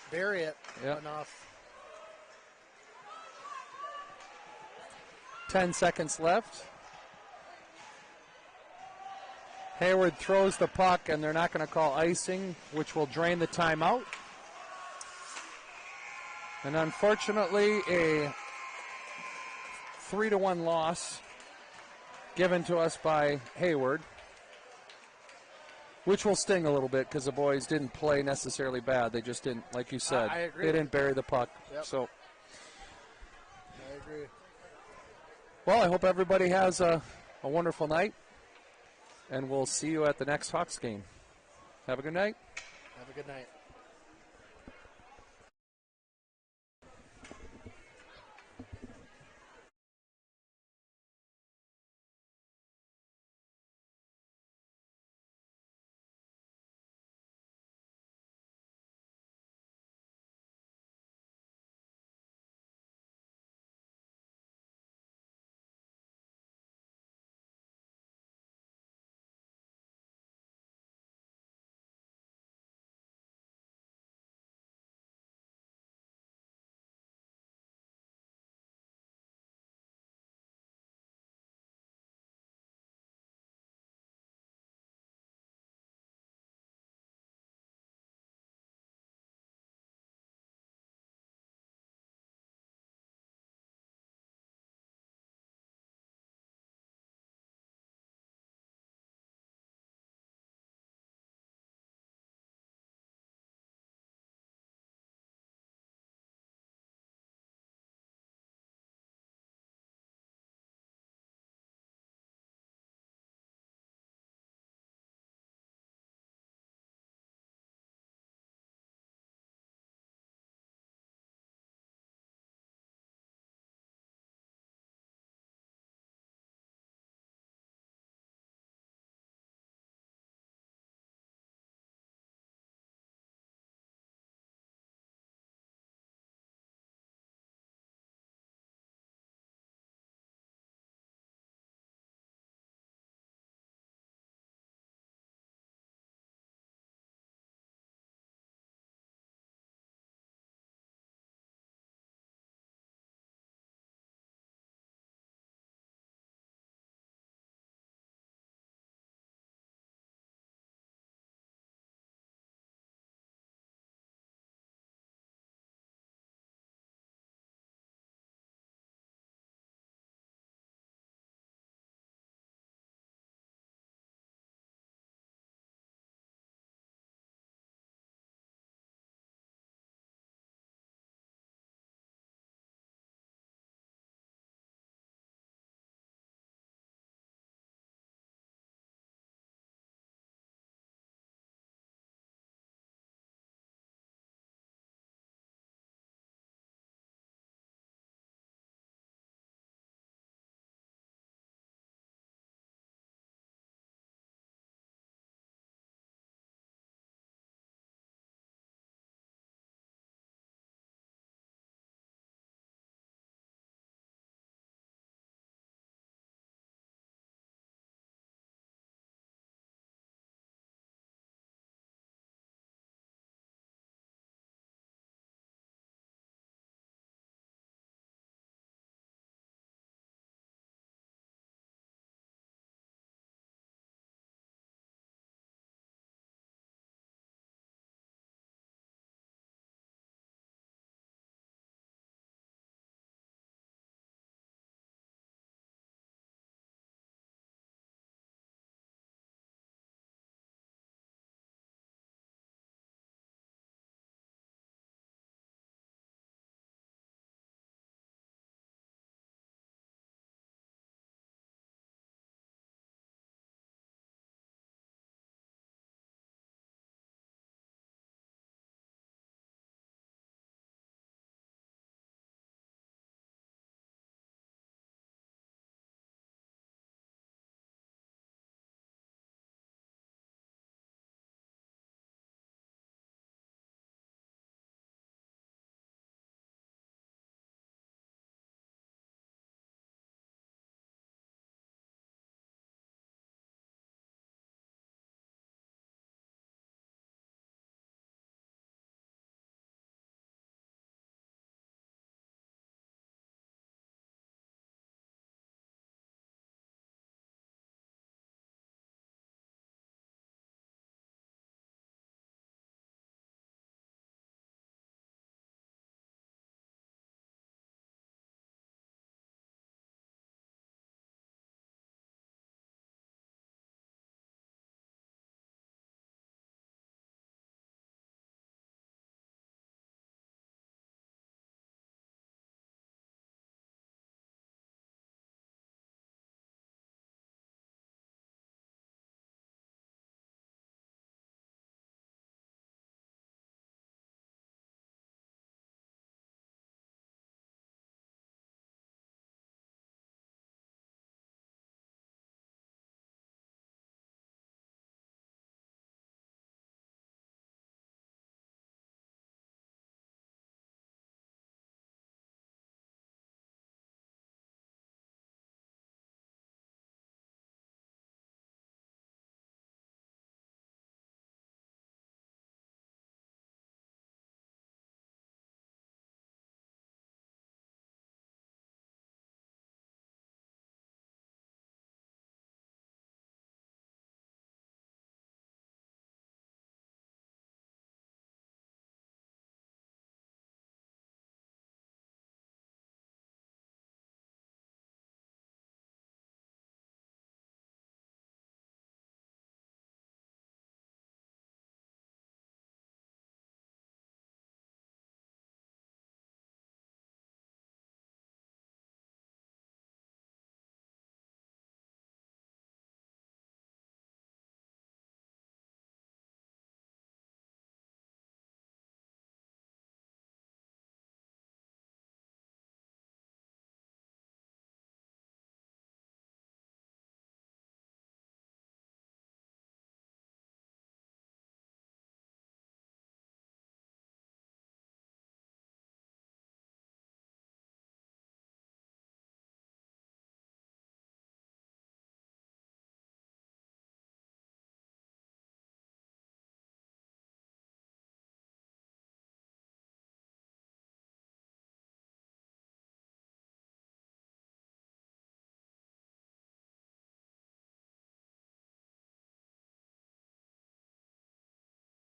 bury it enough. 10 seconds left. Hayward throws the puck, and they're not going to call icing, which will drain the timeout. And unfortunately, a 3-1 loss given to us by Hayward, which will sting a little bit because the boys didn't play necessarily bad. They just didn't, like you said, I agree. they didn't bury the puck. Yep. So, I agree. well, I hope everybody has a wonderful night, and we'll see you at the next Hawks game. Have a good night. Have a good night.